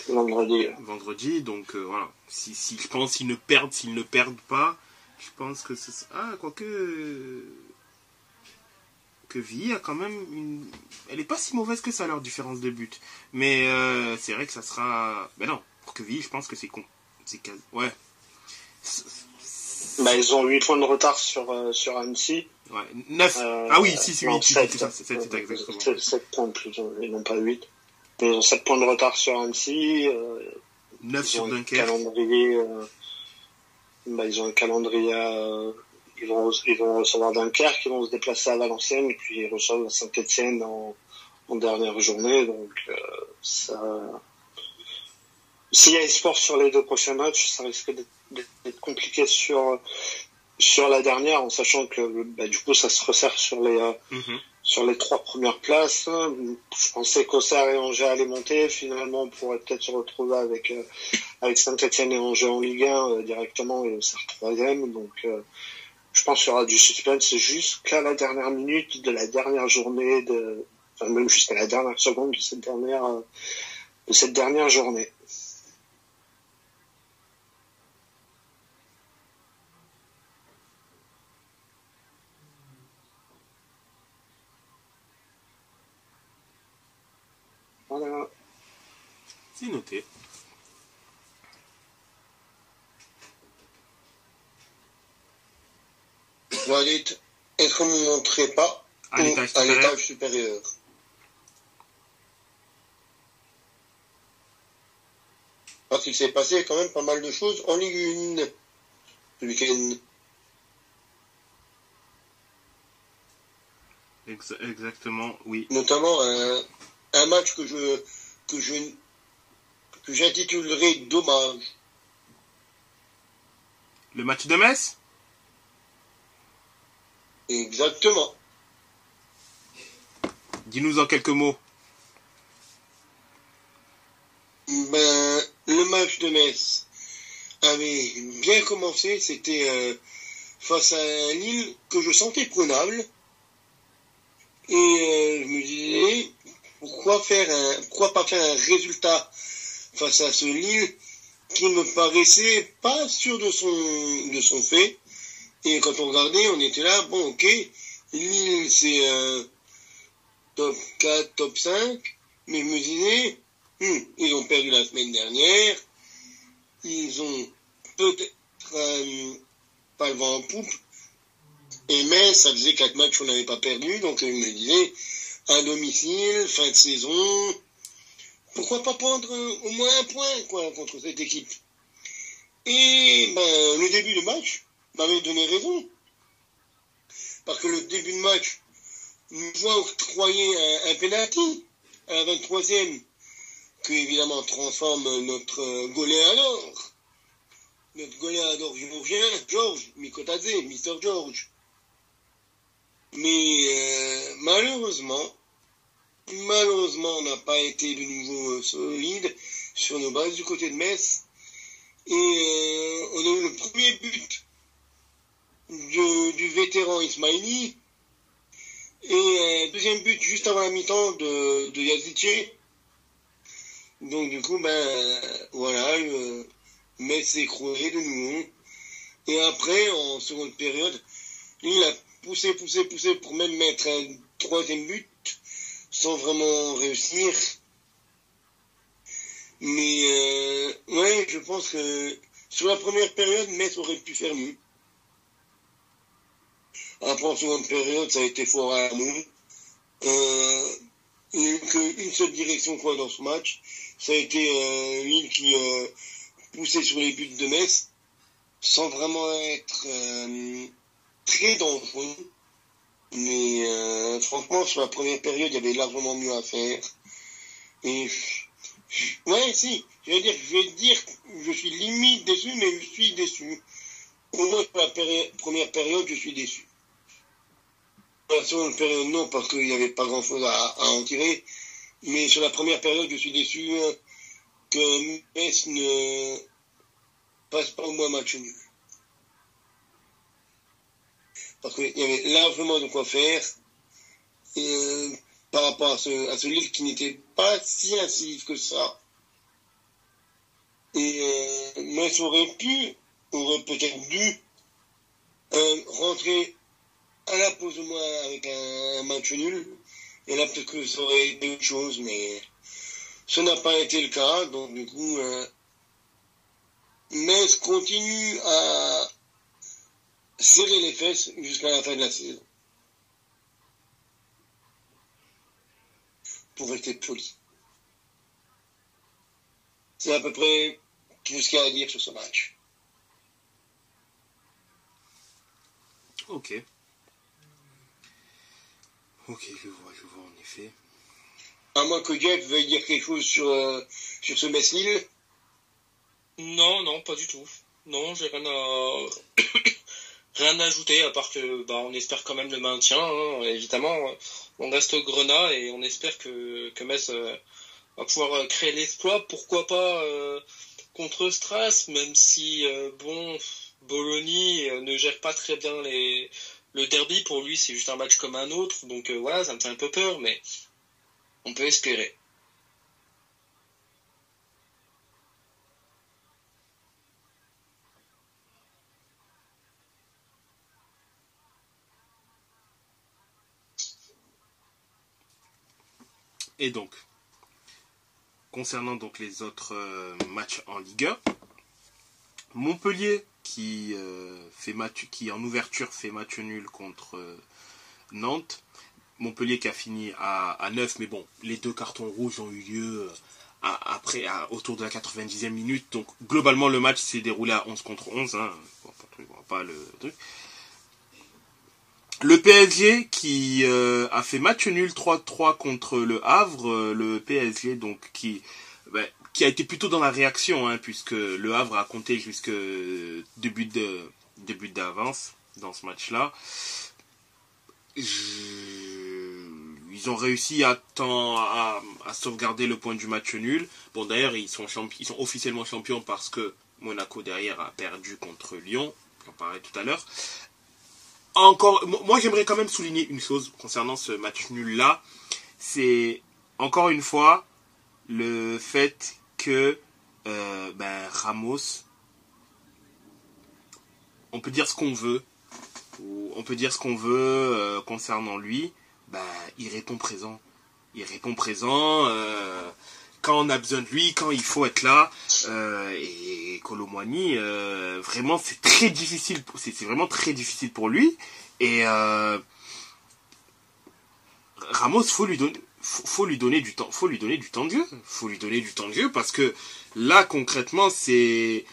vendredi, donc voilà. Si je pense s'ils ne perdent pas, je pense que c'est... quoique... Quevilly a quand même elle est pas si mauvaise que ça, leur différence de but. Mais c'est vrai que ça sera... Ben non, pour Quevilly, je pense que c'est quasi... Ouais. Ils ont 8 points de retard sur Annecy. Ouais, 9. Oui, 6, 8. 7 exactement. 7 points plutôt, et non pas 8. Mais ils ont 7 points de retard sur Annecy. 9 sur Dunkerque. Ils ont un calendrier... Ils vont recevoir Dunkerque, ils vont se déplacer à Valenciennes, et puis ils reçoivent Saint-Etienne en dernière journée. Donc ça s'il y a espoir sur les 2 prochains matchs, ça risque d'être compliqué sur la dernière, en sachant que du coup ça se resserre sur les 3 premières places. Je pensais qu'Auxerre et Angers allaient monter. Finalement, on pourrait peut-être se retrouver avec Saint-Etienne et Angers en Ligue 1 directement et Auxerre 3e. Donc je pense qu'il y aura du suspense jusqu'à la dernière minute de la dernière journée, enfin même jusqu'à la dernière seconde de cette dernière journée. Voilà. C'est noté. Doit être montré pas À l'étage supérieur. Parce qu'il s'est passé quand même pas mal de choses en Ligue 1 ce week-end. Exactement, oui. Notamment un match que j'intitulerai Dommage. Le match de Metz? Exactement. Dis-nous en quelques mots. Le match de Metz avait bien commencé. C'était face à un Lille que je sentais prenable. Et je me disais, pourquoi pas faire un résultat face à ce Lille qui me paraissait pas sûr de son fait. Et quand on regardait, on était là, bon, ok, Lille, c'est top 4, top 5, mais je me disais, ils ont perdu la semaine dernière, ils ont peut-être pas le vent en poupe, et mais ça faisait 4 matchs qu'on n'avait pas perdu, donc je me disais, à domicile, fin de saison, pourquoi pas prendre au moins un point, quoi, contre cette équipe. Et le début du match m'avait donné raison. Parce que le début de match nous voit octroyer un penalty à la 23e, qui évidemment transforme notre goléador. Notre goléador géorgien, Georges Mikotadze, Mister George. Mais malheureusement, on n'a pas été de nouveau solide sur nos bases du côté de Metz. Et on a eu le premier but du vétéran Ismaili et deuxième but juste avant la mi-temps de Yazice. Donc du coup, voilà, Metz s'est écroulé de nouveau. Et après, en seconde période, il a poussé pour même mettre un 3e but sans vraiment réussir. Mais ouais, je pense que sur la première période, Metz aurait pu faire mieux. Après, en seconde période, ça a été fort à l'amour. Il n'y a eu qu'une seule direction dans ce match. Ça a été Lille qui poussait sur les buts de Metz, sans vraiment être très dangereux. Mais franchement, sur la première période, il y avait largement mieux à faire. Et ouais, si, je vais dire, je suis limite déçu, mais je suis déçu. Au moins sur la première période, je suis déçu. La seconde période, non, parce qu'il n'y avait pas grand-chose à en tirer. Mais sur la première période, je suis déçu que Metz ne passe pas au moins match nul. Parce qu'il y avait largement de quoi faire. Par rapport à ce Lille qui n'était pas si incisif que ça. Et Metz aurait peut-être dû rentrer à la pause au moins avec un match nul. Et là, peut-être que ça aurait été autre chose, mais ce n'a pas été le cas. Donc, du coup, Metz continue à serrer les fesses jusqu'à la fin de la saison. Pour rester poli. C'est à peu près tout ce qu'il y a à dire sur ce match. Ok. Ok, je vois en effet. À moins que Jeff veuille dire quelque chose sur ce Metz-Lille. Non, non, pas du tout. Non, j'ai rien à ajouter, à part que on espère quand même le maintien, hein. Évidemment, on reste au Grenat et on espère que Metz va pouvoir créer l'exploit. Pourquoi pas contre Stras, même si Bologna ne gère pas très bien le derby. Pour lui, c'est juste un match comme un autre. Donc voilà, ça me fait un peu peur, mais on peut espérer. Et donc, concernant donc les autres matchs en Ligue 1, Montpellier qui en ouverture fait match nul contre Nantes. Montpellier qui a fini à 9, mais bon, les 2 cartons rouges ont eu lieu autour de la 90e minute. Donc globalement le match s'est déroulé à 11 contre 11. Hein. Bon, pas le truc. Le PSG qui a fait match nul 3-3 contre le Havre. Le PSG donc qui a été plutôt dans la réaction, hein, puisque le Havre a compté jusque début d'avance dans ce match-là. Ils ont réussi à sauvegarder le point du match nul. Bon, d'ailleurs, ils sont officiellement champions parce que Monaco derrière a perdu contre Lyon. J'en parlais tout à l'heure. Encore, moi j'aimerais quand même souligner une chose concernant ce match nul là, c'est encore une fois le fait que Ramos, on peut dire ce qu'on veut, concernant lui, il répond présent, quand on a besoin de lui, quand il faut être là, et Kolo Muani, vraiment c'est très difficile, c'est vraiment très difficile pour lui, et Ramos, faut lui donner du temps de jeu, parce que là concrètement je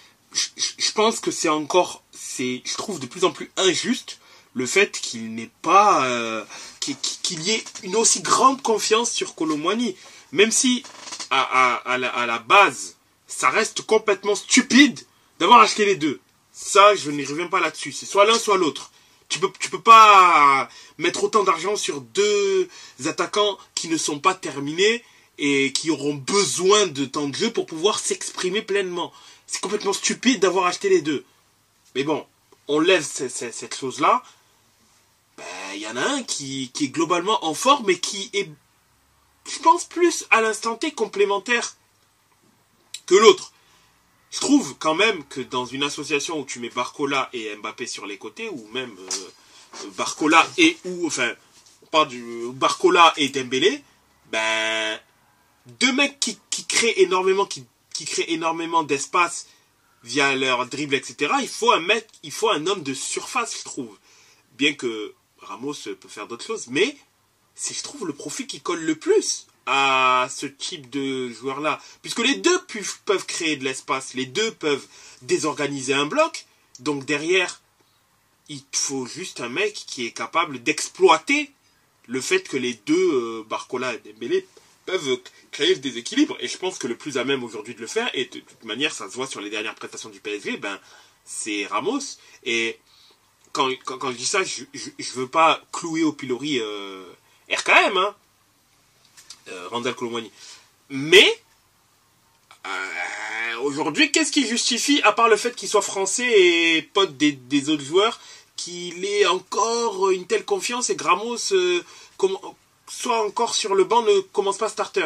pense que je trouve de plus en plus injuste le fait qu'il n'ait pas qu'il y ait une aussi grande confiance sur Kolo Muani, même si à la base ça reste complètement stupide d'avoir acheté les deux. Ça, je n'y reviens pas là-dessus, c'est soit l'un soit l'autre. Tu peux pas mettre autant d'argent sur 2 attaquants qui ne sont pas terminés et qui auront besoin de temps de jeu pour pouvoir s'exprimer pleinement. C'est complètement stupide d'avoir acheté les deux. Mais bon, on lève cette chose-là. Il y en a un qui est globalement en forme et qui est, je pense, plus à l'instant T complémentaire que l'autre. Je trouve quand même que dans une association où tu mets Barcola et Mbappé sur les côtés, ou même Barcola Barcola et Dembélé, 2 mecs qui créent énormément d'espace via leur dribble, etc. Il faut un homme de surface, je trouve. Bien que Ramos peut faire d'autres choses, mais c'est, je trouve, le profil qui colle le plus à ce type de joueur-là. Puisque les deux peuvent créer de l'espace, les deux peuvent désorganiser un bloc. Donc derrière, il faut juste un mec qui est capable d'exploiter le fait que les deux, Barcola et Dembélé, peuvent créer le déséquilibre. Et je pense que le plus à même aujourd'hui de le faire, et de toute manière, ça se voit sur les dernières prestations du PSG, c'est Ramos. Et quand je dis ça, je veux pas clouer au pilori RKM, hein. Randal Kolo Muani. Mais aujourd'hui, qu'est-ce qui justifie, à part le fait qu'il soit français et pote des autres joueurs, qu'il ait encore une telle confiance et que Ramos soit encore sur le banc, ne commence pas starter?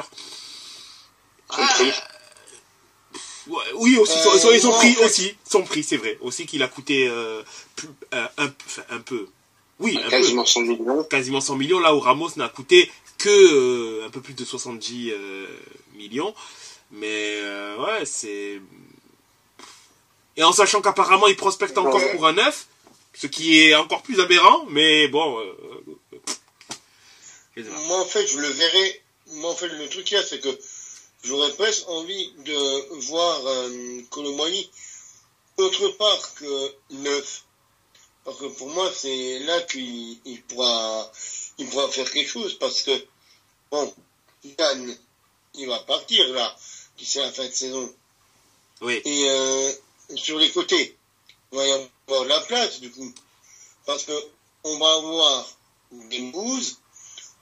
Oui, aussi, son prix, c'est vrai. Aussi qu'il a coûté un peu. Oui, quasiment 100 millions. Quasiment 100 millions, là où Ramos n'a coûté que un peu plus de 70 millions. Mais ouais, c'est... Et en sachant qu'apparemment il prospecte encore pour un 9, ce qui est encore plus aberrant, mais bon... Moi en fait, je le verrais... Moi en fait, le truc qu'il y a, c'est que j'aurais presque envie de voir Kolo Muani autre part que 9. Parce que pour moi, c'est là qu'il pourra faire quelque chose. Parce que, bon, Yann, il va partir là, d'ici la fin de saison. Oui. Et sur les côtés, il va y avoir de la place, du coup. Parce que on va avoir Dembouz,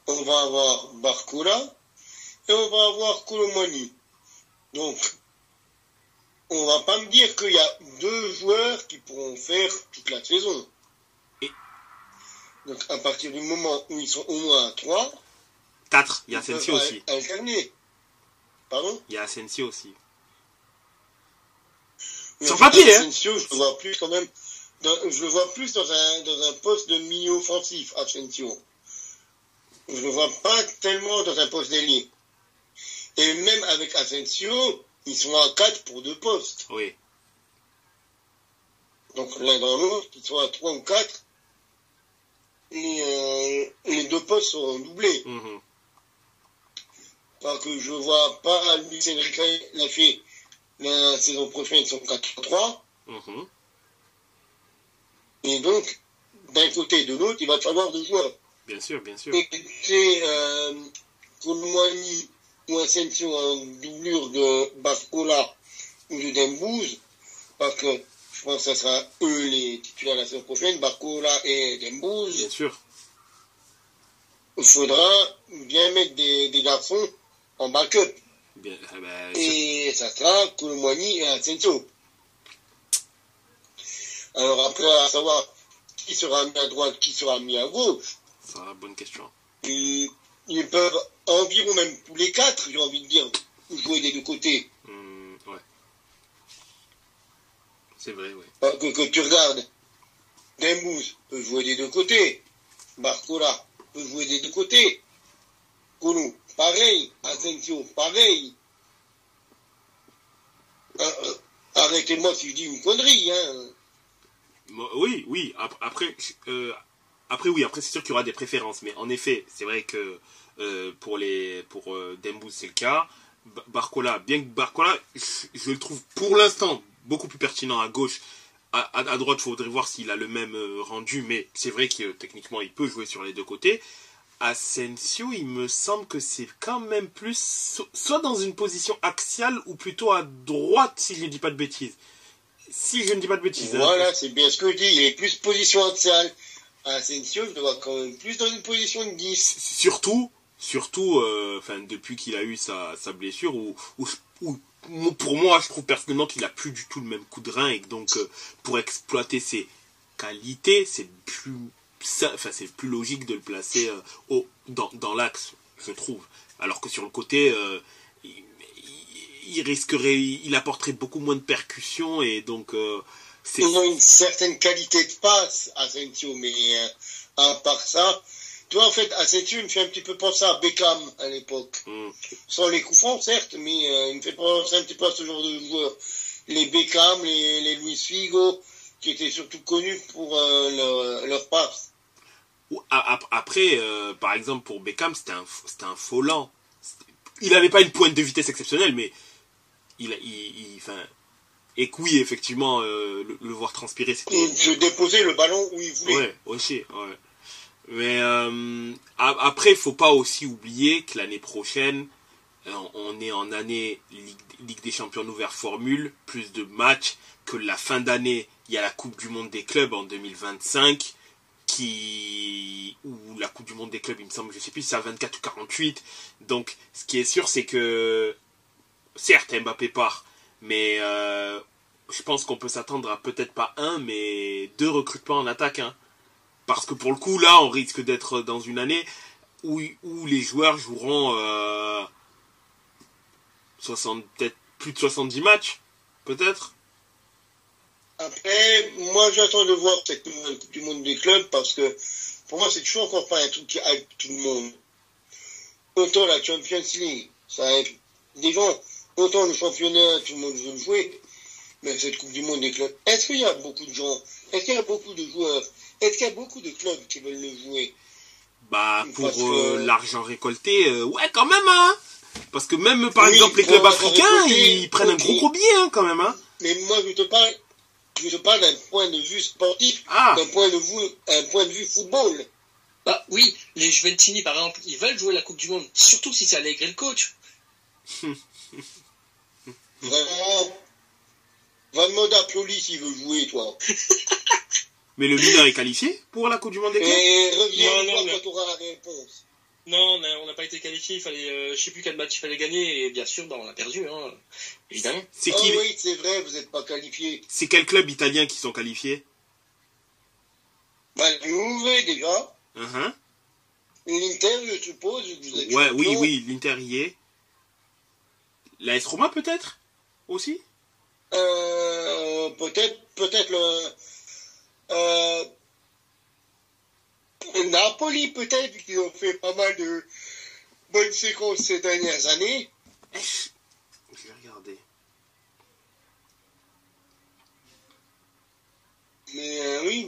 on va avoir Barcola, et on va avoir Colomani. Donc, on va pas me dire qu'il y a 2 joueurs qui pourront faire toute la saison. Donc, à partir du moment où ils sont au moins à 3, 4, il y a Asensio aussi. Alterner. Pardon? Il y a Asensio aussi. Mais Sur papier, hein? Asensio, je le vois plus quand même. Je le vois plus dans un poste de milieu offensif, Asensio. Je le vois pas tellement dans un poste d'ailier. Et même avec Asensio, ils sont à 4 pour 2 postes. Oui. Donc l'un dans l'autre, ils sont à 3 ou 4. Et les 2 postes seront doublés. Mhm. Parce que je vois pas Luis Enrique l'a fait la saison prochaine, ils sont 4-3. Mhm. Et donc, d'un côté et de l'autre, il va falloir 2 joueurs. Bien sûr, bien sûr. Et c'est Colomani ou Asensio en doublure de Barcola ou de Dembouz, parce que je pense que ça sera eux les titulaires la saison prochaine, Barcola et Dembouz. Bien sûr. Il faudra bien mettre des garçons en backup. Bien, Et ça sera Colomani et Asensio. Alors après, à savoir qui sera mis à droite, qui sera mis à gauche, c'est une bonne question. ils peuvent environ même tous les 4, j'ai envie de dire, jouer des 2 côtés. Ouais. C'est vrai, ouais. Que tu regardes, Dembouz peut jouer des 2 côtés, Barcola peut jouer des 2 côtés, Kolo, pareil, Asensio, pareil. Arrêtez-moi si je dis une connerie, hein. Oui, oui. Après, après c'est sûr qu'il y aura des préférences, mais en effet, c'est vrai que pour Dembouz c'est le cas. Barcola, bien que Barcola, je le trouve pour l'instant beaucoup plus pertinent à gauche. À droite, il faudrait voir s'il a le même rendu, mais c'est vrai que techniquement, il peut jouer sur les 2 côtés. Asensio, il me semble que c'est quand même plus soit dans une position axiale ou plutôt à droite, si je ne dis pas de bêtises. Si je ne dis pas de bêtises. Voilà, c'est bien ce que je dis. Il est plus position axiale. Asensio, je le vois quand même plus dans une position de 10. Surtout, depuis qu'il a eu sa blessure, où pour moi, je trouve personnellement qu'il a plus du tout le même coup de rein, et que donc pour exploiter ses qualités, c'est plus logique de le placer dans l'axe, je trouve. Alors que sur le côté, il apporterait beaucoup moins de percussion, et donc Ils ont une certaine qualité de passe, Asensio, mais à part ça, toi en fait, Asensio, il me fait un petit peu penser à Beckham à l'époque. Sans les coups francs, certes, mais il me fait penser un petit peu à ce genre de joueurs. Les Beckham, les Luis Figo, qui étaient surtout connus pour leur passe. Après, par exemple, pour Beckham, c'était un faux lent. Il n'avait pas une pointe de vitesse exceptionnelle, mais et que oui, effectivement, le voir transpirer, c'était... Il se déposait le ballon où il voulait. Ouais, aussi, ouais. Mais après, il faut pas aussi oublier que l'année prochaine, on est en année Ligue des Champions ouvert formule, plus de matchs, que la fin d'année, il y a la Coupe du Monde des clubs en 2025, ou la Coupe du Monde des clubs, il me semble, je sais plus si c'est à 24 ou 48. Donc, ce qui est sûr, c'est que, certes, Mbappé part, mais je pense qu'on peut s'attendre à peut-être pas 1, mais 2 recrutements en attaque, hein. Parce que pour le coup, là, on risque d'être dans une année où les joueurs joueront peut-être plus de 70 matchs, peut-être. Après, moi j'attends de voir cette nouvelle Coupe du Monde des clubs parce que pour moi c'est toujours encore pas un truc qui hype tout le monde. Autant la Champions League, ça hype des gens, autant le championnat, tout le monde veut le jouer, mais cette Coupe du Monde des clubs, est-ce qu'il y a beaucoup de gens, est-ce qu'il y a beaucoup de joueurs, est-ce qu'il y a beaucoup de clubs qui veulent le jouer? Bah, pour l'argent récolté, ouais, quand même, hein. Parce que même, par exemple, les clubs africains, ils prennent un gros billet, hein, quand même, hein. Mais moi, je te parle d'un point de vue sportif, d'un point de vue football. Bah oui, les Juventini, par exemple, ils veulent jouer la Coupe du Monde, surtout si c'est Allegri le coach. Vraiment. Va demander à Pioli s'il veut jouer, toi. Mais le Milan est qualifié pour la Coupe du Monde des clubs. Et reviens Non, quand tu auras la réponse. Non, on n'a pas été qualifié. Il fallait, je sais plus quel match il fallait gagner. Et bien sûr, on l'a perdu, hein, évidemment. C'est Ah qui oui, c'est vrai, vous n'êtes pas qualifié. C'est quels clubs italiens qui sont qualifiés? Bah, Juve, déjà. Uh-huh. L'Inter, je suppose. Vous êtes Ouais, champion. oui, l'Inter y est. La AS Roma peut-être aussi. Peut-être Napoli, peut-être, qui ont fait pas mal de bonnes séquences ces dernières années. Je vais regarder. Mais oui,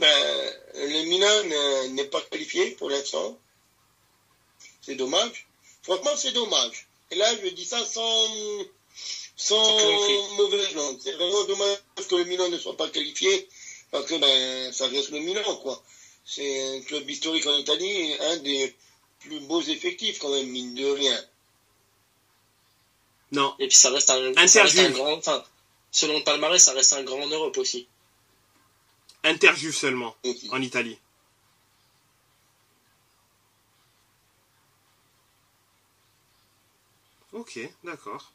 le Milan n'est pas qualifié pour l'instant. C'est dommage. Franchement, c'est dommage. Et là, je dis ça sans mauvaise langue. C'est vraiment dommage que le Milan ne soit pas qualifié, parce que ça reste le Milan, quoi. C'est un club historique en Italie, un des plus beaux effectifs, quand même, mine de rien. Non. Et puis ça reste un grand, enfin, selon le palmarès, ça reste un grand en Europe aussi. Inter-Juve seulement, Aussi. en Italie. Ok, d'accord.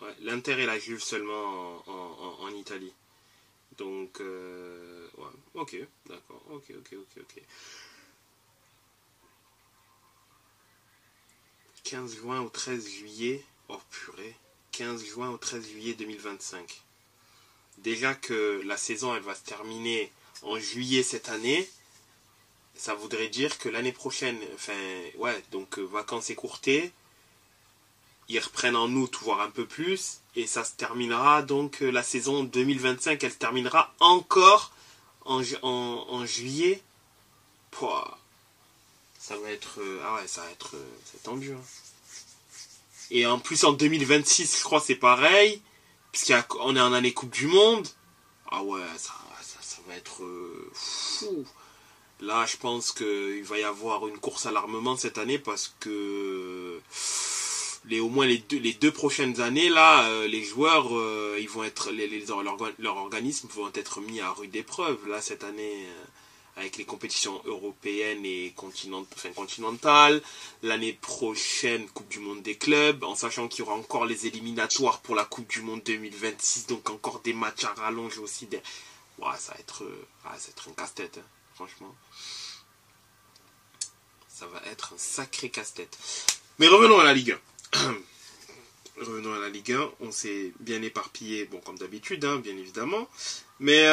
Ouais, l'Inter et la Juve seulement en Italie. Donc, ouais, ok, d'accord, ok. 15 juin au 13 juillet, oh purée, 15 juin au 13 juillet 2025. Déjà que la saison, elle va se terminer en juillet cette année, ça voudrait dire que l'année prochaine, donc vacances écourtées, ils reprennent en août, voire un peu plus, et ça se terminera, donc la saison 2025, elle se terminera encore en juillet. Pouah, ça va être, c'est tendu. Hein. Et en plus en 2026, je crois c'est pareil, puisqu'on est en année Coupe du Monde. Ah ouais, ça va être fou. Là, je pense qu'il va y avoir une course à l'armement cette année parce que au moins les deux prochaines années, là, les joueurs, ils vont être, leur organisme vont être mis à rude épreuve. Là, cette année, avec les compétitions européennes et continentales. L'année prochaine, Coupe du Monde des clubs, en sachant qu'il y aura encore les éliminatoires pour la Coupe du Monde 2026, donc encore des matchs à rallonge aussi. Ouais, ça va être un casse-tête, hein, franchement. Ça va être un sacré casse-tête. Mais revenons à la Ligue 1. Revenons à la Ligue 1. On s'est bien éparpillé, bon, comme d'habitude, hein, bien évidemment. Mais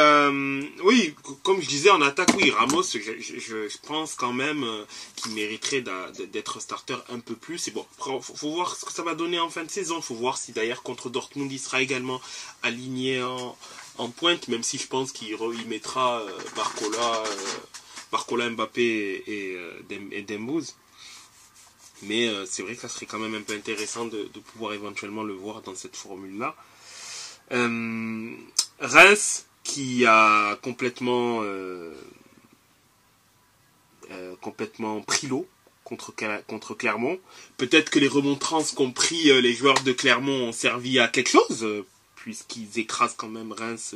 oui, comme je disais en attaque, oui, Ramos, je pense quand même qu'il mériterait d'être starter un peu plus. Et bon, faut voir ce que ça va donner en fin de saison. Faut voir si d'ailleurs contre Dortmund, il sera également aligné en pointe, même si je pense qu'il mettra Barcola, Mbappé et Dembouz. Mais c'est vrai que ça serait quand même un peu intéressant de pouvoir éventuellement le voir dans cette formule-là. Reims, qui a complètement pris l'eau contre Clermont. Peut-être que les remontrances qu'ont pris les joueurs de Clermont ont servi à quelque chose, puisqu'ils écrasent quand même Reims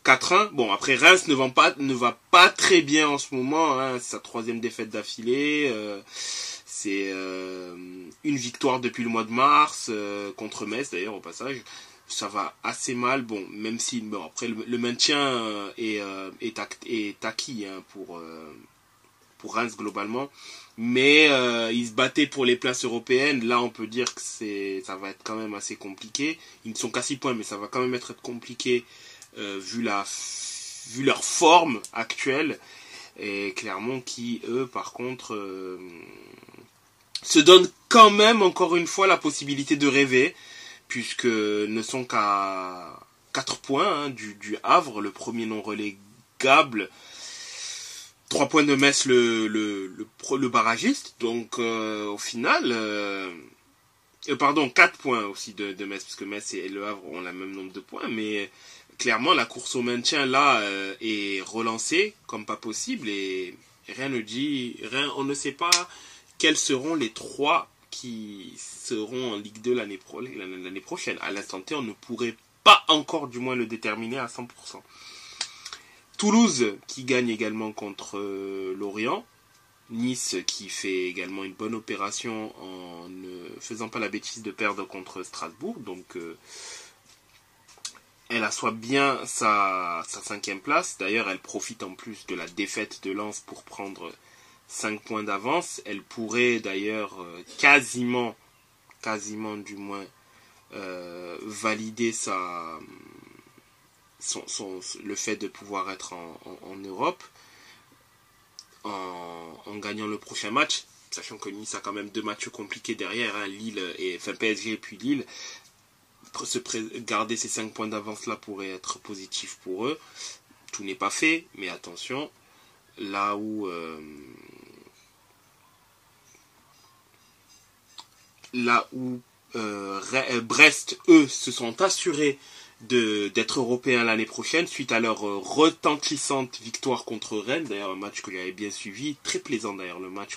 4-1. Bon, après Reims ne va pas très bien en ce moment, hein. C'est sa 3e défaite d'affilée. C'est une victoire depuis le mois de mars contre Metz, d'ailleurs, au passage. Ça va assez mal, bon, même si après le maintien est acquis, hein, pour Reims globalement, mais ils se battaient pour les places européennes. Là, on peut dire que ça va être quand même assez compliqué. Ils ne sont qu'à 6 points, mais ça va quand même être compliqué vu leur forme actuelle. Et Clermont qui, eux, par contre, se donnent quand même encore une fois la possibilité de rêver, puisque ne sont qu'à 4 points, hein, du Havre, le premier non relégable, 3 points de Metz, le barragiste. Donc au final, 4 points aussi de Metz, parce que Metz et le Havre ont le même nombre de points, mais clairement la course au maintien là est relancée comme pas possible, et on ne sait pas quels seront les 3 qui seront en Ligue 2 l'année prochaine. À l'instant T, on ne pourrait pas encore du moins le déterminer à 100%. Toulouse qui gagne également contre Lorient. Nice qui fait également une bonne opération en ne faisant pas la bêtise de perdre contre Strasbourg. Donc elle assoit bien sa 5e place. D'ailleurs, elle profite en plus de la défaite de Lens pour prendre 5 points d'avance. Elle pourrait d'ailleurs quasiment du moins valider le fait de pouvoir être en Europe en gagnant le prochain match, sachant que Nice a quand même 2 matchs compliqués derrière, hein, PSG et puis Lille. Garder ces 5 points d'avance là pourrait être positif pour eux. Tout n'est pas fait, mais attention, là où Brest, eux, se sont assurés d'être européens l'année prochaine suite à leur retentissante victoire contre Rennes. D'ailleurs, un match que j'avais bien suivi, très plaisant d'ailleurs, le match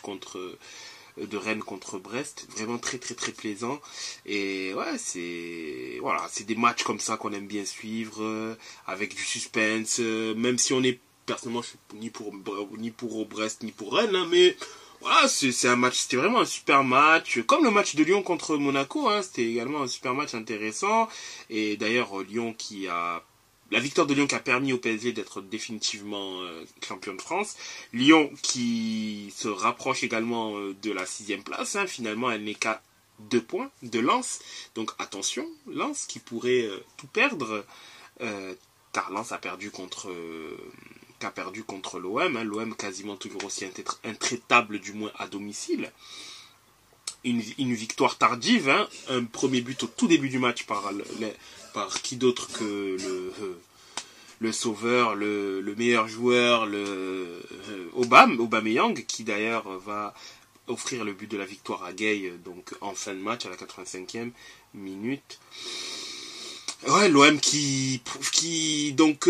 de Rennes contre Brest, vraiment très très très plaisant. Et ouais, c'est des matchs comme ça qu'on aime bien suivre, avec du suspense, même si on est personnellement, je suis ni pour Brest ni pour Rennes, hein, mais voilà, c'était vraiment un super match, comme le match de Lyon contre Monaco, hein, c'était également un super match intéressant. Et d'ailleurs, la victoire de Lyon qui a permis au PSG d'être définitivement champion de France. Lyon qui se rapproche également de la 6e place, hein, finalement elle n'est qu'à 2 points de Lens. Donc attention, Lens qui pourrait tout perdre, car Lens a perdu contre l'OM, hein, l'OM quasiment toujours aussi intraitable du moins à domicile. Une victoire tardive, hein, un premier but au tout début du match par qui d'autre que le sauveur, le meilleur joueur, Aubameyang, qui d'ailleurs va offrir le but de la victoire à Gueye donc en fin de match à la 85e minute. Ouais, l'OM qui donc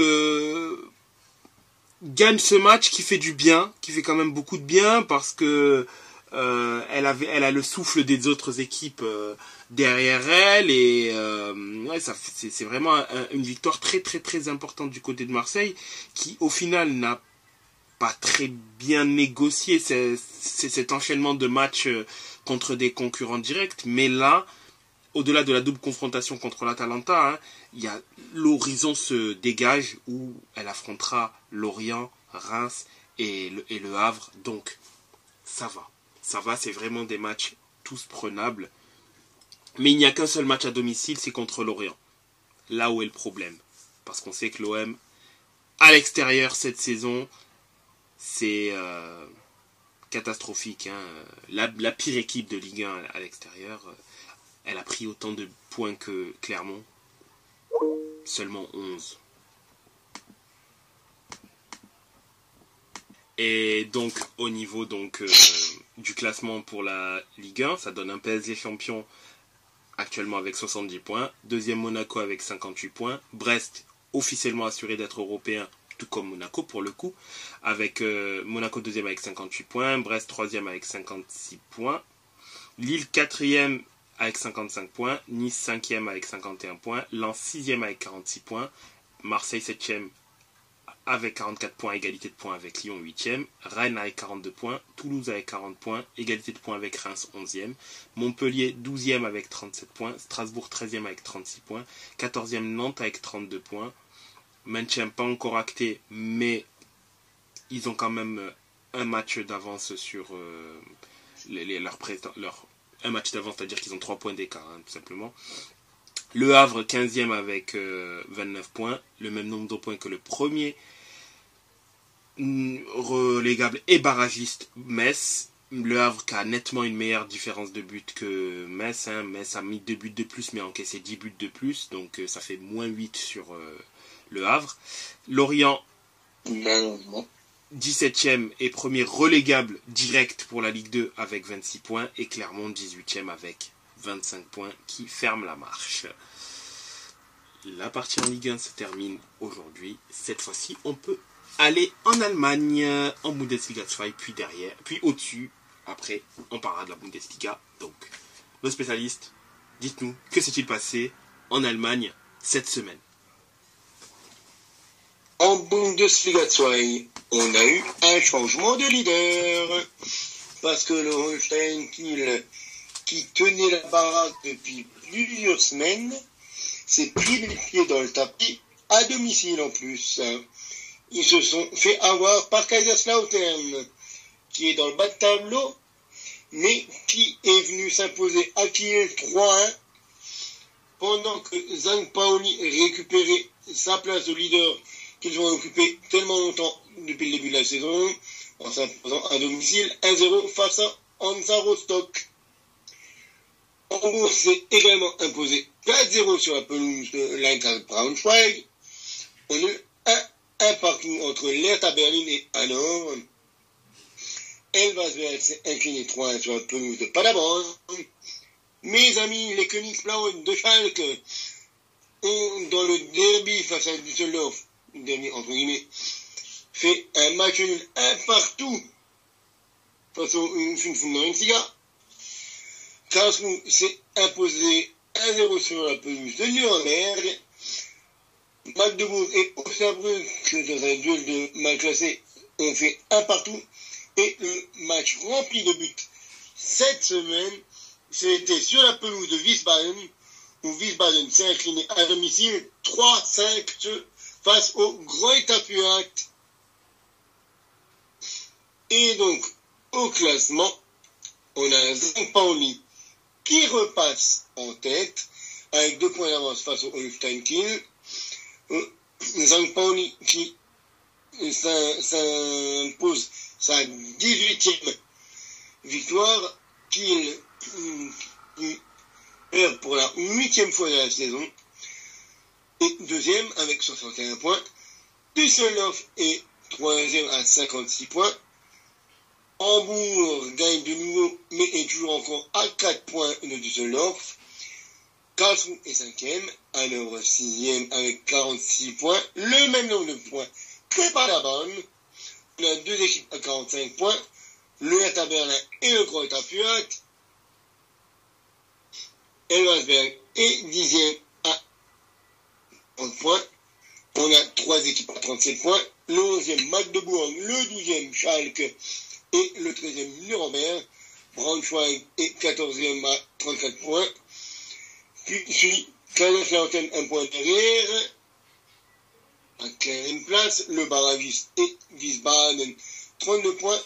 gagne ce match, qui fait du bien, qui fait quand même beaucoup de bien, parce que elle a le souffle des autres équipes derrière elle, et ouais, c'est vraiment une victoire très très très importante du côté de Marseille, qui au final n'a pas très bien négocié cet enchaînement de matchs contre des concurrents directs, mais là, au-delà de la double confrontation contre l'Atalanta, hein, l'horizon se dégage où elle affrontera Lorient, Reims et le Havre. Donc, ça va, c'est vraiment des matchs tous prenables. Mais il n'y a qu'un seul match à domicile, c'est contre Lorient. Là où est le problème. Parce qu'on sait que l'OM, à l'extérieur cette saison, c'est catastrophique. Hein. La pire équipe de Ligue 1 à l'extérieur, elle a pris autant de points que Clermont. Seulement 11. Et donc, au niveau du classement pour la Ligue 1, ça donne un PSG champion actuellement avec 70 points. Deuxième Monaco avec 58 points. Brest officiellement assuré d'être européen, tout comme Monaco pour le coup. Avec Monaco deuxième avec 58 points. Brest troisième avec 56 points. Lille quatrième avec 55 points. Nice 5e avec 51 points. Lens 6e avec 46 points. Marseille 7e avec 44 points, égalité de points avec Lyon 8e. Rennes avec 42 points. Toulouse avec 40 points, égalité de points avec Reims 11e. Montpellier 12e avec 37 points. Strasbourg 13e avec 36 points. 14e Nantes avec 32 points. Maintien pas encore acté, mais ils ont quand même un match d'avance sur un match d'avance, c'est-à-dire qu'ils ont 3 points d'écart, hein, tout simplement. Le Havre 15e avec 29 points, le même nombre de points que le premier relégable et barragiste Metz. Le Havre qui a nettement une meilleure différence de but que Metz. Hein. Metz a mis 2 buts de plus mais a encaissé 10 buts de plus, donc ça fait moins 8 sur le Havre. Lorient 17e et premier relégable direct pour la Ligue 2 avec 26 points, et Clermont 18e avec 25 points qui ferme la marche. La partie en Ligue 1 se termine aujourd'hui. Cette fois-ci, on peut aller en Allemagne, en Bundesliga 2, puis au-dessus, après, on parlera de la Bundesliga. Donc, nos spécialistes, dites-nous, que s'est-il passé en Allemagne cette semaine? En Bundesliga 2, on a eu un changement de leader. Parce que le Holstein Kiel, qui tenait la baraque depuis plusieurs semaines, s'est pris les pieds dans le tapis, à domicile en plus. Ils se sont fait avoir par Kaiserslautern, qui est dans le bas de tableau, mais qui est venu s'imposer à Kiel 3-1, pendant que St. Pauli récupérait sa place de leader qu'ils ont occupé tellement longtemps depuis le début de la saison, en s'imposant à domicile 1-0 face à Hansa Rostock. Hambourg s'est également imposé 4-0 sur la pelouse de l'Eintracht Braunschweig. On a eu un partout entre l'Hertha Berlin et Hannover. Elversberg s'est incliné 3-1 sur la pelouse de Paderborn. Mes amis, les Königsblauen de Schalke ont, dans le derby face à Düsseldorf, derby entre guillemets, fait un match nul un partout face au 95er. Karlsruhe s'est imposé 1-0 sur la pelouse de Nuremberg. Magdebourg et Osnabrück, dans un duel de mal classé, ont fait un partout. Et le match rempli de buts cette semaine, c'était sur la pelouse de Wiesbaden, où Wiesbaden s'est incliné à domicile 3-5 face au Greuther Fürth. Et donc, au classement, on a St. Pauli qui repasse en tête avec 2 points d'avance face au Holstein Kiel. St. Pauli qui s'impose sa 18e victoire, Kiel perd pour la 8e fois de la saison, et 2e avec 61 points. Düsseldorf est 3e à 56 points. Hambourg gagne de nouveau, mais est toujours encore à 4 points de Düsseldorf. Karlsruhe est 5e, Hannover 6e avec 46 points, le même nombre de points que Paderborn. On a 2 équipes à 45 points, le Hertha Berlin et le Greuther Fürth. Elversberg est 10e à 30 points. On a 3 équipes à 37 points, le 11e Magdebourg, le 12e Schalke et le 13e Nuremberg. Braunschweig est 14e à 34 points. Puis Kaiserslautern un point derrière. En 15e place, le Baraviste et Wiesbaden 32 points.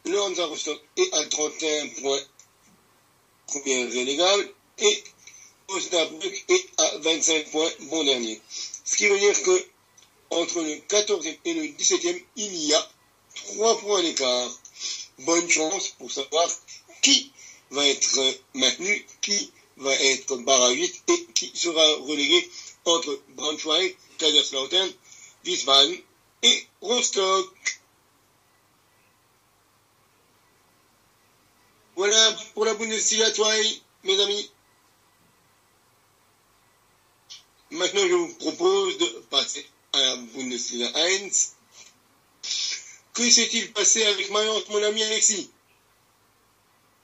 Le Hansa Rostock est à 31 points, premier relégable. Et Osnabrück est à 25 points, bon dernier. Ce qui veut dire que entre le 14e et le 17e, il y a 3 points d'écart. Bonne chance pour savoir qui va être maintenu, qui va être barre 8 et qui sera relégué entre Braunschweig, Kaiserslautern, Wiesbaden et Rostock. Voilà pour la Bundesliga 2, mes amis. Maintenant, je vous propose de passer à la Bundesliga 1. Que s'est-il passé avec Mayence, mon ami Alexis?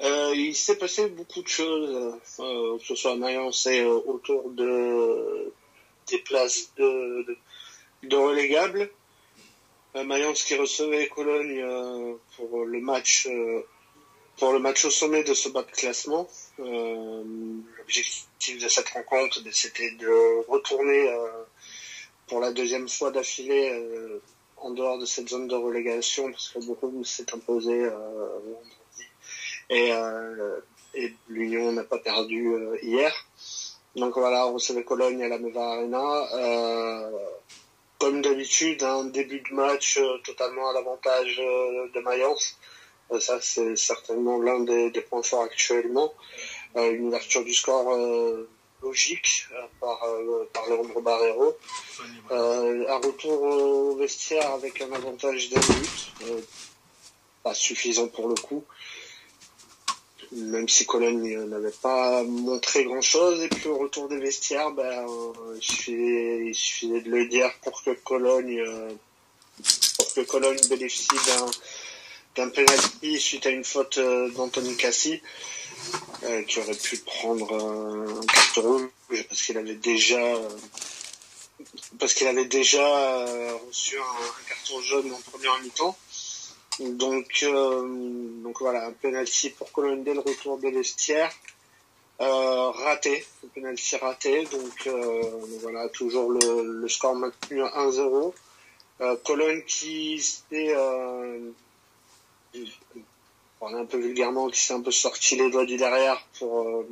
Il s'est passé beaucoup de choses, que ce soit à Mayence et autour des places de relégables. Mayence qui recevait Cologne pour le match au sommet de ce bas de classement. L'objectif de cette rencontre, c'était de retourner pour la 2e fois d'affilée en dehors de cette zone de relégation, parce que Bochum s'est imposé vendredi et l'Union n'a pas perdu hier. Donc voilà, on recevait Cologne à la Meva Arena. Comme d'habitude, un début de match totalement à l'avantage de Mayence. Ça, c'est certainement l'un des points forts actuellement. Une ouverture du score logique par Leandro Barreiro. Un retour au vestiaire avec un avantage d'un but. Pas suffisant pour le coup. Même si Cologne n'avait pas montré grand-chose. Et puis au retour des vestiaires, il suffisait de le dire pour que Cologne bénéficie d'un penalty suite à une faute d'Anthony Cassi, qui aurait pu prendre un carton rouge parce qu'il avait déjà reçu un carton jaune en première mi-temps. Donc voilà, un penalty pour Cologne dès le retour des vestiaires. Raté, un penalty raté. Donc voilà, toujours le score maintenu à 1-0. Cologne qui s'est, un peu vulgairement, qui s'est un peu sorti les doigts du derrière pour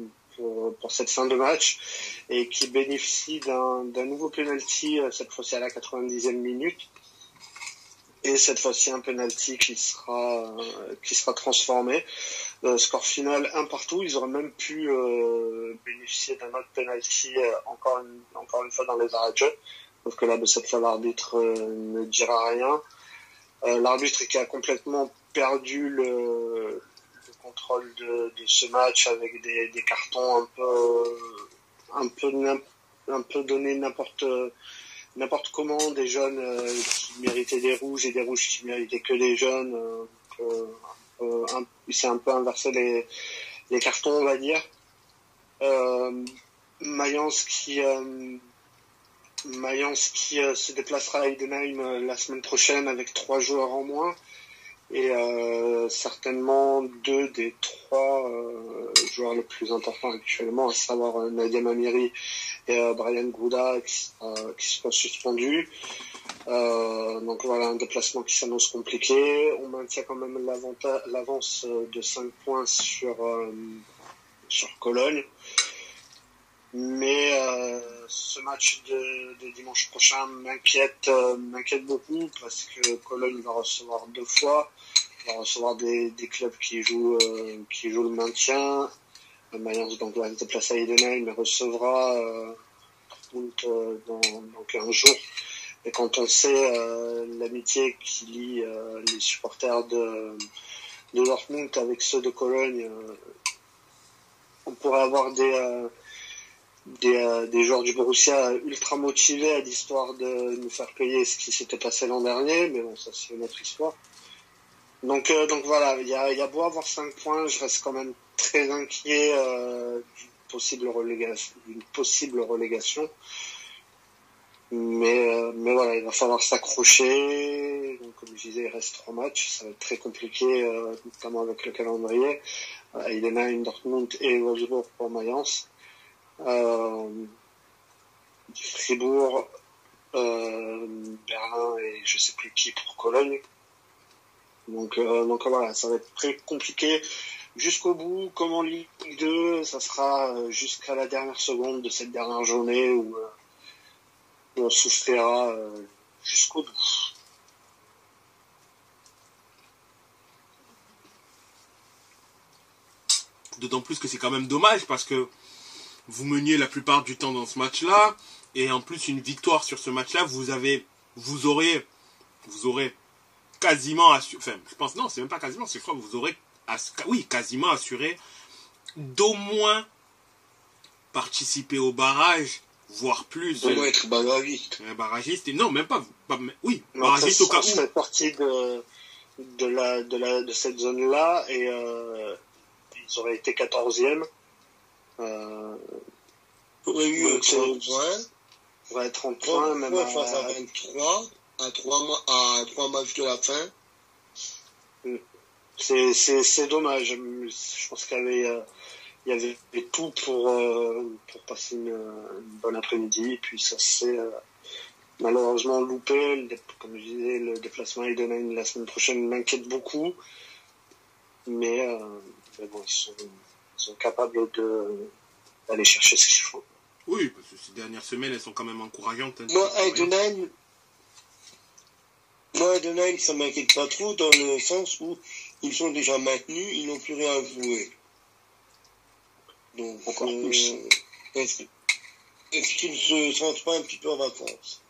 cette fin de match et qui bénéficie d'un nouveau penalty, cette fois-ci à la 90e minute. Et cette fois-ci un penalty qui sera transformé. Score final 1-1. Ils auraient même pu bénéficier d'un autre penalty encore une fois dans les arrêts de jeu. Sauf que là, de cette fois, l'arbitre ne dira rien. L'arbitre qui a complètement perdu le contrôle de ce match avec des cartons un peu donnés n'importe comment, des jaunes qui méritaient des rouges et des rouges qui méritaient que des jaunes. Il s'est un peu inversé les cartons, on va dire. Mayence qui se déplacera à Heidenheim la semaine prochaine avec 3 joueurs en moins et certainement 2 des 3 joueurs les plus importants actuellement, à savoir Nadim Amiri et Brian Gouda qui seront suspendus. Donc voilà, un déplacement qui s'annonce compliqué. On maintient quand même l'avance de 5 points sur Cologne. Mais ce match de dimanche prochain m'inquiète beaucoup parce que Cologne va recevoir 2 fois, va recevoir des clubs qui jouent le maintien. Mayence donc va se déplacer à Heidenheim, mais recevra dans 15 jours. Et quand on sait l'amitié qui lie les supporters de Dortmund avec ceux de Cologne, on pourrait avoir des joueurs du Borussia ultra motivés à l'histoire de nous faire payer ce qui s'était passé l'an dernier, mais bon, ça c'est une autre histoire. Donc voilà, il y a beau avoir 5 points, je reste quand même très inquiet d'une possible relégation. Mais voilà, il va falloir s'accrocher. Donc comme je disais, il reste 3 matchs, ça va être très compliqué, notamment avec le calendrier. Heidenheim, Dortmund et Wolfsburg pour Mayence. Fribourg, Berlin et je sais plus qui pour Cologne. Donc voilà, ça va être très compliqué jusqu'au bout. Comme en Ligue 2, ça sera jusqu'à la dernière seconde de cette dernière journée où on souffrira jusqu'au bout. D'autant plus que c'est quand même dommage parce que vous meniez la plupart du temps dans ce match-là, et en plus une victoire sur ce match-là, vous aurez quasiment assuré, enfin je pense, non c'est même pas quasiment, c'est je crois que vous aurez quasiment assuré d'au moins participer au barrage, voire plus. Au moins être barragiste. Barragiste, non même pas, barragiste au cas où. Ça fait partie de cette zone-là et ils auraient été 14e. Aurait eu 30 points. On va être 30 points, même face à 23, à 3 matchs de la fin. C'est dommage. Je pense qu'il y avait tout pour passer une bonne après-midi. Puis ça s'est malheureusement loupé. Comme je disais, le déplacement à Heidenheim la semaine prochaine m'inquiète beaucoup. Mais bon, ils sont capables d'aller chercher ce qu'il faut. Oui, parce que ces dernières semaines, elles sont quand même encourageantes. Hein. Moi, Heidenheim, ça m'inquiète pas trop dans le sens où ils sont déjà maintenus, ils n'ont plus rien à jouer. Donc, encore plus. Est-ce qu'ils ne se sentent pas un petit peu en vacances?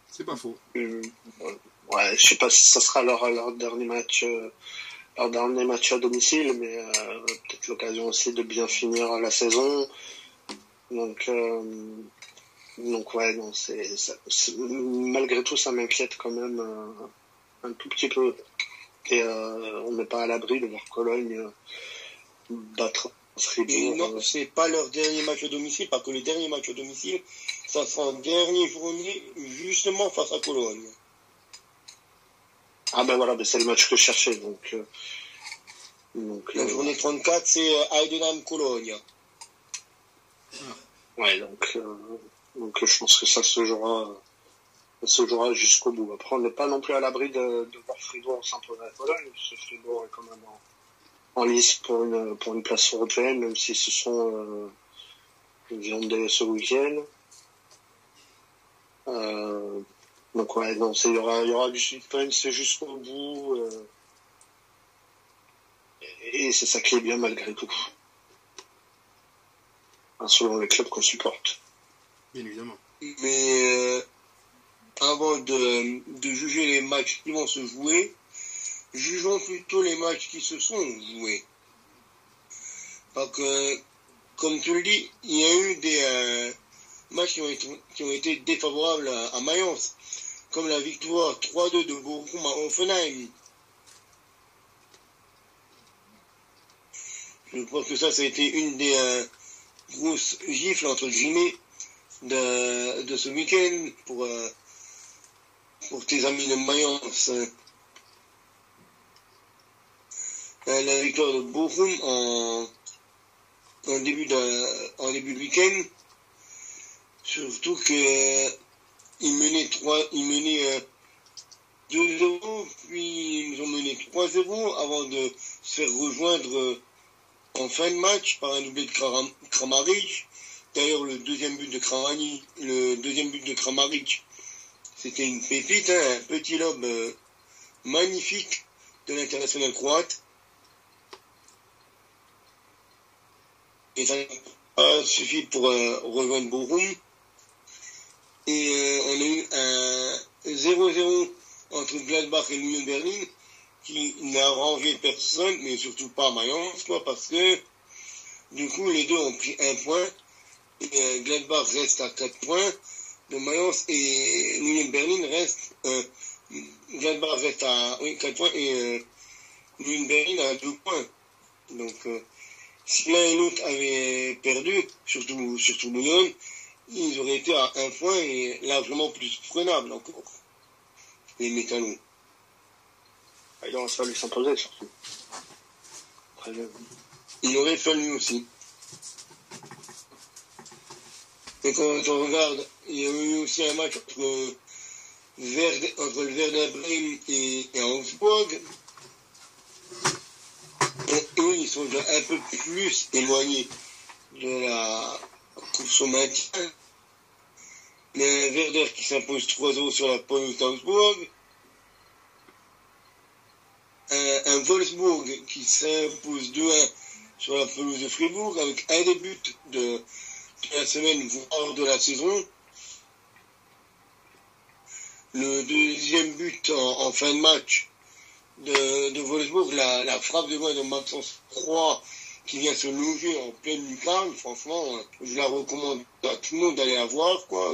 C'est pas faux. Ouais, je sais pas si ça sera leur dernier match. Leur dernier match à domicile, mais peut-être l'occasion aussi de bien finir la saison. Donc ouais, non, malgré tout, ça m'inquiète quand même un tout petit peu. Et on n'est pas à l'abri de voir Cologne battre Fribourg. Et non, c'est pas leur dernier match à domicile, parce que le dernier match à domicile, ça sera en dernière journée, justement face à Cologne. Ah ben voilà, c'est le match que je cherchais. Donc la journée 34, c'est Heidenheim-Cologne. Ouais, donc je pense que ça se jouera jusqu'au bout. Après, on n'est pas non plus à l'abri de voir Fribourg s'imposer à Cologne, parce que Fribourg est quand même en lice pour une place européenne, même si ce sont viandés ce week-end. Donc ouais, non, il y aura du suspense jusqu'au bout, et c'est ça qui est bien malgré tout. Selon les clubs qu'on supporte. Bien évidemment. Mais avant de juger les matchs qui vont se jouer, jugeons plutôt les matchs qui se sont joués. Parce que, comme tu le dis, il y a eu des matchs qui ont été défavorables à Mayence, comme la victoire 3-2 de Bochum à Hoffenheim. Je pense que ça a été une des grosses gifles, entre guillemets, de ce week-end pour tes amis de Mayence. La victoire de Bochum en début de week-end, surtout que ils menaient 2-0, puis ils ont mené 3-0 avant de se faire rejoindre en fin de match par un doublé de Kramaric. D'ailleurs, le deuxième but de Kramaric, c'était une pépite, hein, un petit lob magnifique de l'international croate. Et ça n'a pas suffi pour rejoindre Bochum. Et on a eu un 0-0 entre Gladbach et l'Union Berlin qui n'a arrangé personne, mais surtout pas Mayence, quoi, parce que du coup les deux ont pris un point. Et Gladbach reste à 4 points de Mayence et l'Union Berlin reste Gladbach reste à 4 points et l'Union Berlin à 2 points. Donc si l'un et l'autre avaient perdu, surtout Lyon, ils auraient été à 1 point et largement plus prenables encore. Les métallos. Il aurait fallu s'imposer surtout. Très bien. Il aurait fallu aussi. Et quand on regarde, il y a eu aussi un match entre le Werder Bremen et Augsburg. Eux, ils sont déjà un peu plus éloignés de la course au maintien. Mais Werder qui s'impose 3-0 sur la pelouse d'Augsbourg. Un Wolfsburg qui s'impose 2-1 sur la pelouse de Fribourg avec un des buts de la semaine, voire de la saison. Le deuxième but en fin de match de Wolfsburg, la frappe de loin de Maxence Croix qui vient se loger en pleine lucarne. Franchement, je la recommande à tout le monde d'aller la voir, quoi,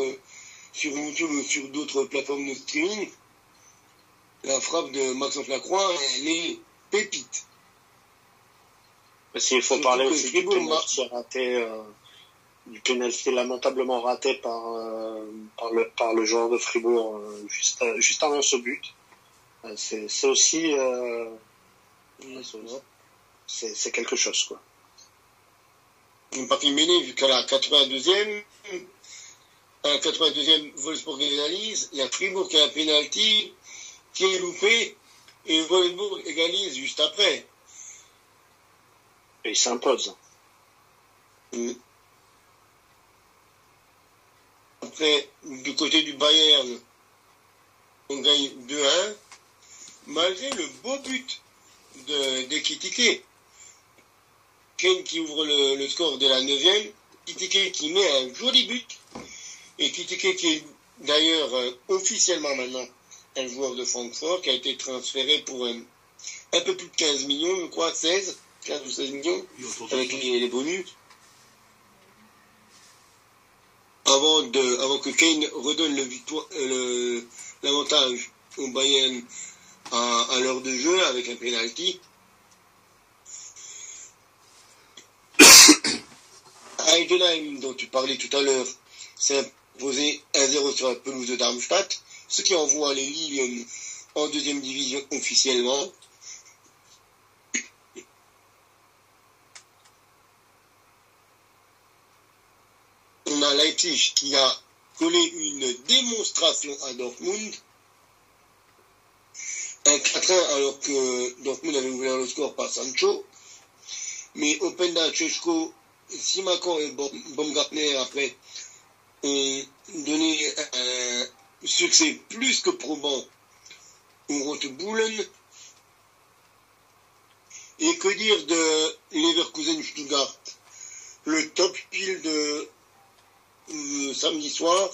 sur YouTube ou sur d'autres plateformes de streaming. La frappe de Maxence Lacroix, elle est pépite. S'il faut parler aussi du pénalty raté, du pénalty lamentablement raté par le joueur de Fribourg juste avant ce but. C'est aussi c'est quelque chose, quoi. Une partie menée jusqu'à la 82e. À la 82e, Wolfsburg égalise. Il y a Fribourg qui a un pénalty qui est loupé et Wolfsburg égalise juste après. Et il s'impose. Après, du côté du Bayern, on gagne 2-1, malgré le beau but d'Ekitike. Kane qui ouvre le score de la 9e, Ekitike qui met un joli but, et Ekitike qui est d'ailleurs officiellement maintenant un joueur de Francfort, qui a été transféré pour un peu plus de 15 millions, je crois, 15 ou 16 millions, avec les bonus. Avant que Kane redonne l'avantage au Bayern à l'heure de jeu avec un penalty. Heidenheim, dont tu parlais tout à l'heure, s'est imposé 1-0 sur la pelouse de Darmstadt, ce qui envoie les Lille en deuxième division officiellement. On a Leipzig qui a collé une démonstration à Dortmund. Un 4-1 alors que Dortmund avait ouvert le score par Sancho. Mais Openda, Tchechko, Simakan et Baumgartner après ont donné un succès plus que probant au Rote Bullen. Et que dire de Leverkusen-Stuttgart, le top kill de samedi soir,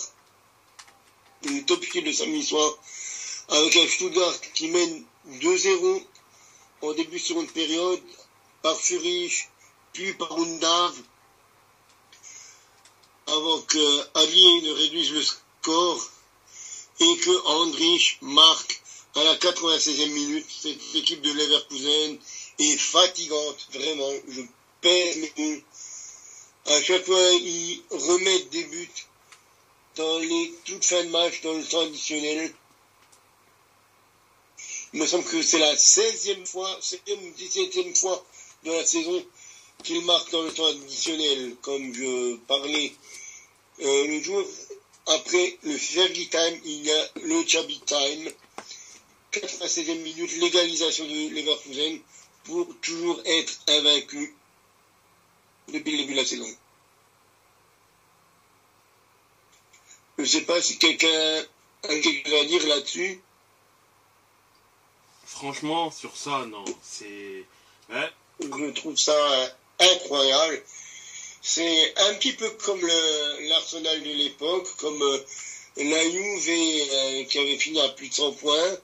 avec un Stuttgart qui mène 2-0 en début de seconde période par Zurich, puis par Undav, avant que Allier ne réduise le score et que Andrich marque à la 96e minute. Cette équipe de Leverkusen est fatigante, vraiment, je perds mes mots. À chaque fois, ils remettent des buts dans les toutes fins de match, dans le temps additionnel. Il me semble que c'est la 16e fois, 16e ou 17e fois de la saison qu'ils marquent dans le temps additionnel, comme je parlais le jour. Après le Fergie Time, il y a le Chabi Time. 96e minute, légalisation de Leverkusen pour toujours être invaincu depuis le début de la saison. Je ne sais pas si quelqu'un a quelque chose à dire là-dessus. Franchement, sur ça, non. C'est... Ouais. Je trouve ça incroyable. C'est un petit peu comme l'Arsenal de l'époque, comme la Juve qui avait fini à plus de 100 points.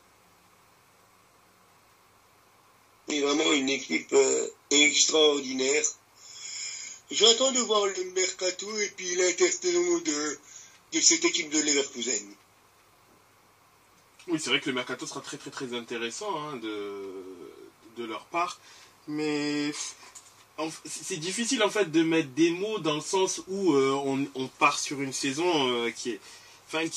C'est vraiment une équipe extraordinaire. J'attends de voir le mercato et puis l'intersaison de cette équipe de Leverkusen. Oui, c'est vrai que le mercato sera très très très intéressant hein, de leur part. Mais c'est difficile en fait de mettre des mots dans le sens où on part sur une saison qui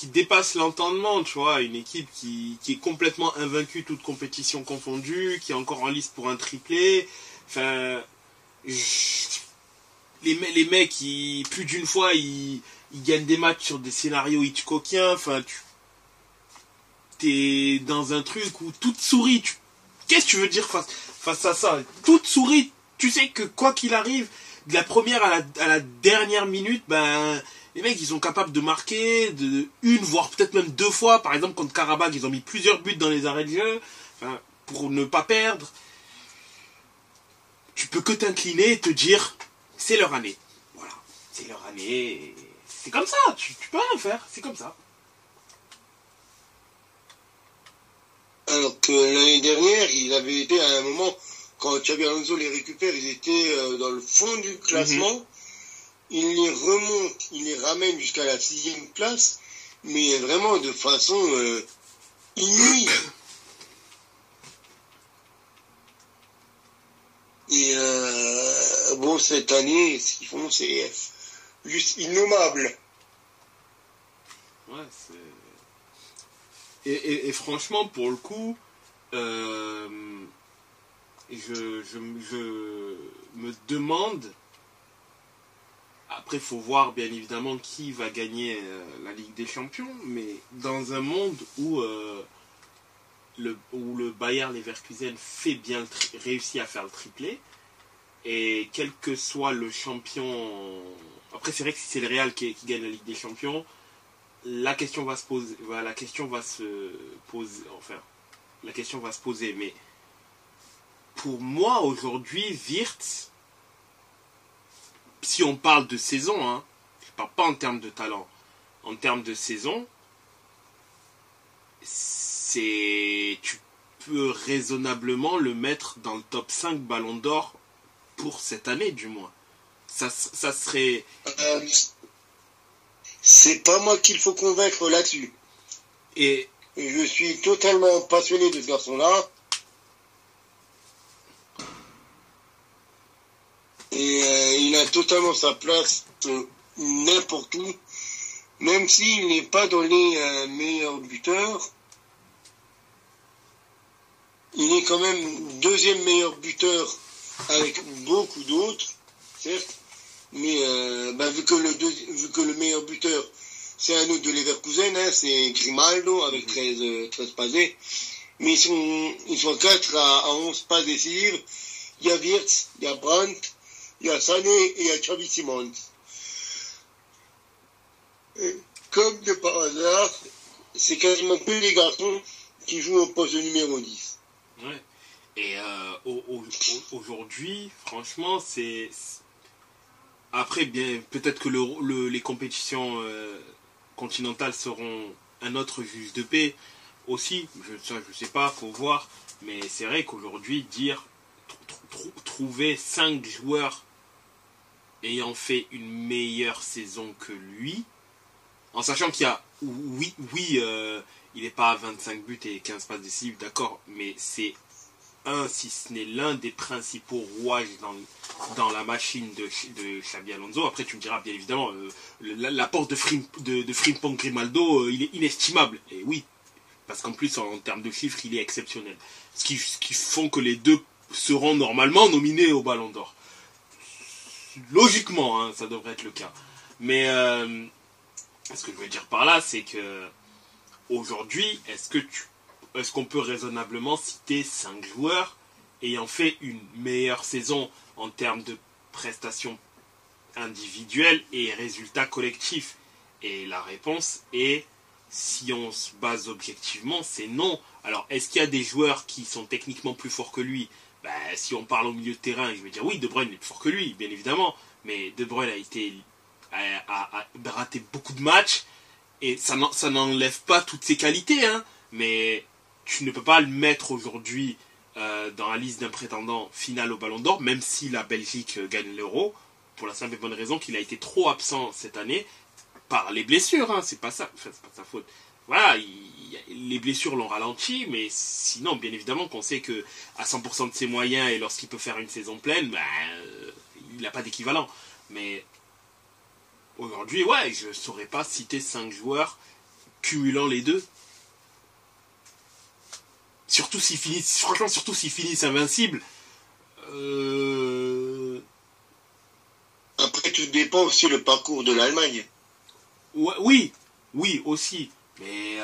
dépasse l'entendement, tu vois, une équipe qui est complètement invaincue, toute compétition confondue, qui est encore en lice pour un triplé. Enfin, les mecs, plus d'une fois, ils gagnent des matchs sur des scénarios Hitchcockiens. Enfin, t'es dans un truc où toute souris, qu'est-ce que tu veux dire face à ça? Toute souris, tu sais que quoi qu'il arrive, de la première à la dernière minute, ben, les mecs, ils sont capables de marquer une, voire peut-être même deux fois. Par exemple, contre Karabakh, ils ont mis plusieurs buts dans les arrêts de jeu, enfin, pour ne pas perdre. Tu peux que t'incliner et te dire, c'est leur année. Voilà, c'est leur année. C'est comme ça, tu peux rien faire, c'est comme ça. Alors que l'année dernière, ils avaient été à un moment, quand Xabi Alonso les récupère, ils étaient dans le fond du classement. Il les remonte, il les ramène jusqu'à la 6e place, mais vraiment de façon inouïe. Et bon, cette année, ce qu'ils font, c'est juste innommable. Ouais, c'est... Et franchement, pour le coup, je me demande... Après, il faut voir bien évidemment qui va gagner la Ligue des Champions, mais dans un monde où le Bayer Leverkusen réussit à faire le triplé, et quel que soit le champion... Après, c'est vrai que si c'est le Real qui gagne la Ligue des Champions, la question va se poser, mais pour moi, aujourd'hui, Wirtz, si on parle de saison, hein, je ne parle pas en termes de talent, en termes de saison, tu peux raisonnablement le mettre dans le top 5 Ballon d'Or pour cette année, du moins. Ça serait... C'est pas moi qu'il faut convaincre là-dessus. Et Et je suis totalement passionné de ce garçon-là. Et il a totalement sa place n'importe où. Même s'il n'est pas dans les meilleurs buteurs, il est quand même deuxième meilleur buteur avec beaucoup d'autres, certes. Mais vu que le meilleur buteur, c'est un autre de Leverkusen, hein, c'est Grimaldo avec 13 passes. Mais ils sont 4 à 11 passes décisives. Il y a Wirtz, il y a Brandt, il y a Sané et il y a Xavi Simons. Et comme de par hasard, c'est quasiment que les garçons qui jouent au poste numéro 10. Ouais. Et aujourd'hui, franchement, c'est... Après, bien, peut-être que les compétitions continentales seront un autre juge de paix aussi. Je sais pas, faut voir. Mais c'est vrai qu'aujourd'hui, trouver 5 joueurs ayant fait une meilleure saison que lui, en sachant qu'il y a, il n'est pas à 25 buts et 15 passes décisives, d'accord, mais c'est si ce n'est l'un des principaux rouages dans la machine de Xabi Alonso. Après, tu me diras, bien évidemment, l'apport de Frimpong Grimaldo, il est inestimable. Et oui, parce qu'en plus, en termes de chiffres, il est exceptionnel. Ce qui font que les deux seront normalement nominés au Ballon d'Or. Logiquement, hein, ça devrait être le cas. Mais ce que je veux dire par là, c'est que aujourd'hui, est-ce qu'on peut raisonnablement citer 5 joueurs ayant fait une meilleure saison en termes de prestations individuelles et résultats collectifs? Et la réponse est, si on se base objectivement, c'est non. Alors, est-ce qu'il y a des joueurs qui sont techniquement plus forts que lui? Si on parle au milieu de terrain, je vais dire oui, De Bruyne est plus fort que lui, bien évidemment. Mais De Bruyne a raté beaucoup de matchs et ça n'enlève pas toutes ses qualités, hein. Mais tu ne peux pas le mettre aujourd'hui dans la liste d'un prétendant final au Ballon d'Or, même si la Belgique gagne l'Euro, pour la simple et bonne raison qu'il a été trop absent cette année par les blessures, hein. C'est pas ça, enfin, c'est pas sa faute. Voilà, les blessures l'ont ralenti, mais sinon, bien évidemment, qu'on sait que à 100% de ses moyens et lorsqu'il peut faire une saison pleine, il n'a pas d'équivalent. Mais aujourd'hui, ouais, je ne saurais pas citer 5 joueurs cumulant les deux. Surtout s'ils finissent invincibles. Après, tout dépend aussi le parcours de l'Allemagne. Ouais, oui, aussi. Mais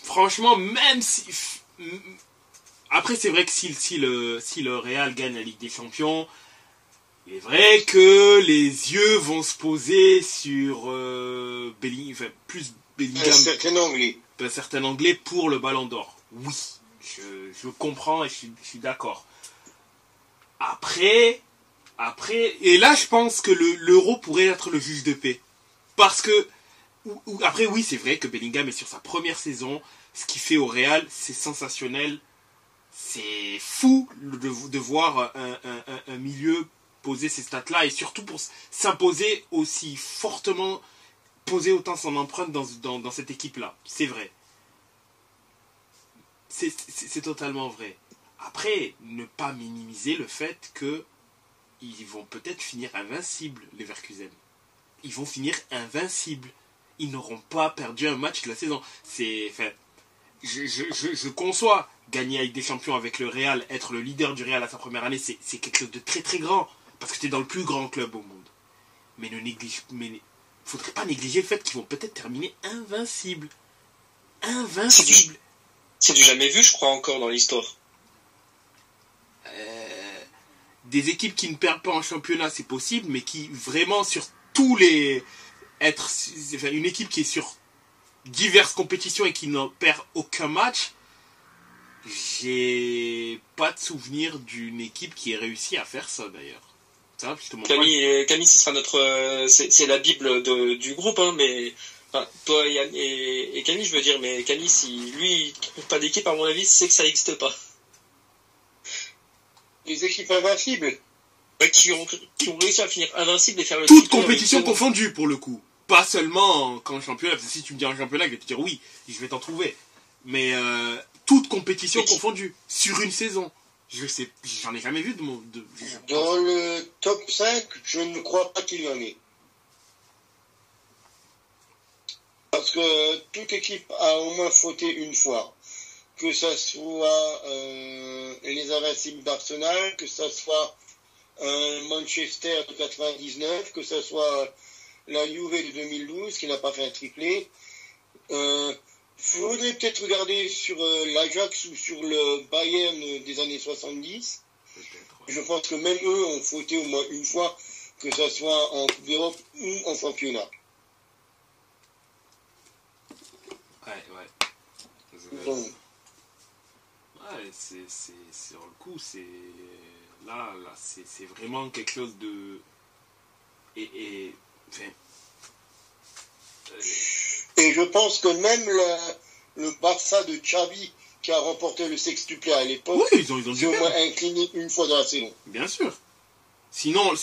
franchement, même si... Après, c'est vrai que si le Real gagne la Ligue des Champions, il est vrai que les yeux vont se poser sur plus Bellingham, un certain Anglais pour le Ballon d'Or. Oui, je comprends et je suis d'accord. Après, et là je pense que l'Euro pourrait être le juge de paix. Parce que, après oui, c'est vrai que Bellingham est sur sa première saison. Ce qu'il fait au Real, c'est sensationnel. C'est fou de voir un milieu poser ces stats-là et surtout pour s'imposer aussi fortement, poser autant son empreinte dans cette équipe-là. C'est vrai. C'est totalement vrai. Après, ne pas minimiser le fait que ils vont peut-être finir invincibles, les Leverkusen. Ils vont finir invincibles. Ils n'auront pas perdu un match de la saison. Je conçois gagner avec des champions avec le Real, être le leader du Real à sa première année, c'est quelque chose de très très grand. Parce que tu es dans le plus grand club au monde. Mais faudrait pas négliger le fait qu'ils vont peut-être terminer invincibles. Invincibles. C'est du jamais vu, je crois, encore dans l'histoire. Des équipes qui ne perdent pas en championnat, c'est possible, mais qui vraiment sur tous les... une équipe qui est sur diverses compétitions et qui n'en perd aucun match, j'ai pas de souvenir d'une équipe qui ait réussi à faire ça d'ailleurs. Ça va, justement. Camille, ce sera notre... c'est la bible du groupe, hein, mais... Enfin, toi Yann et Camille, je veux dire, mais Camille, si lui, il trouve pas d'équipe, à mon avis, c'est que ça n'existe pas. Les équipes invincibles qui ont réussi à finir invincibles et faire le toute compétition confondue, pour le coup. Pas seulement qu'en championnat, parce que si tu me dis en championnat, je vais te dire oui, je vais t'en trouver. Mais toute compétition confondue, sur une saison. J'en ai jamais vu Dans le top 5, je ne crois pas qu'il y en ait. Parce que toute équipe a au moins fauté une fois. Que ça soit les Invincibles d'Arsenal, que ça soit Manchester de 99, que ça soit la Juve de 2012 qui n'a pas fait un triplé. Faudrait peut-être regarder sur l'Ajax ou sur le Bayern des années 70. Je pense que même eux ont fauté au moins une fois, que ça soit en Coupe d'Europe ou en championnat. Ouais. Ouais, c'est sur le coup, c'est là c'est vraiment quelque chose de et je pense que même le Barça de Xavi qui a remporté le sextuplé à l'époque, oui, ils ont s'est au moins incliné une fois dans la saison. Bien sûr. Sinon,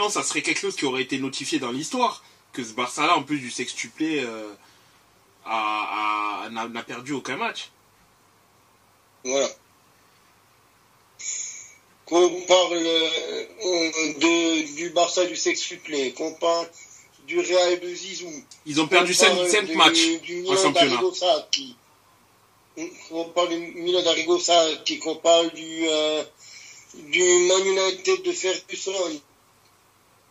ça serait quelque chose qui aurait été notifié dans l'histoire, que ce Barça-là, en plus du sextuplé, n'a perdu aucun match. Voilà. Qu'on parle du Barça du sextuplé, qu'on parle du Real de Zizou. Ils ont perdu 5 matchs en championnat. On parle du Milan d'Arrigo Sacchi, qu'on parle du Man United de Ferguson,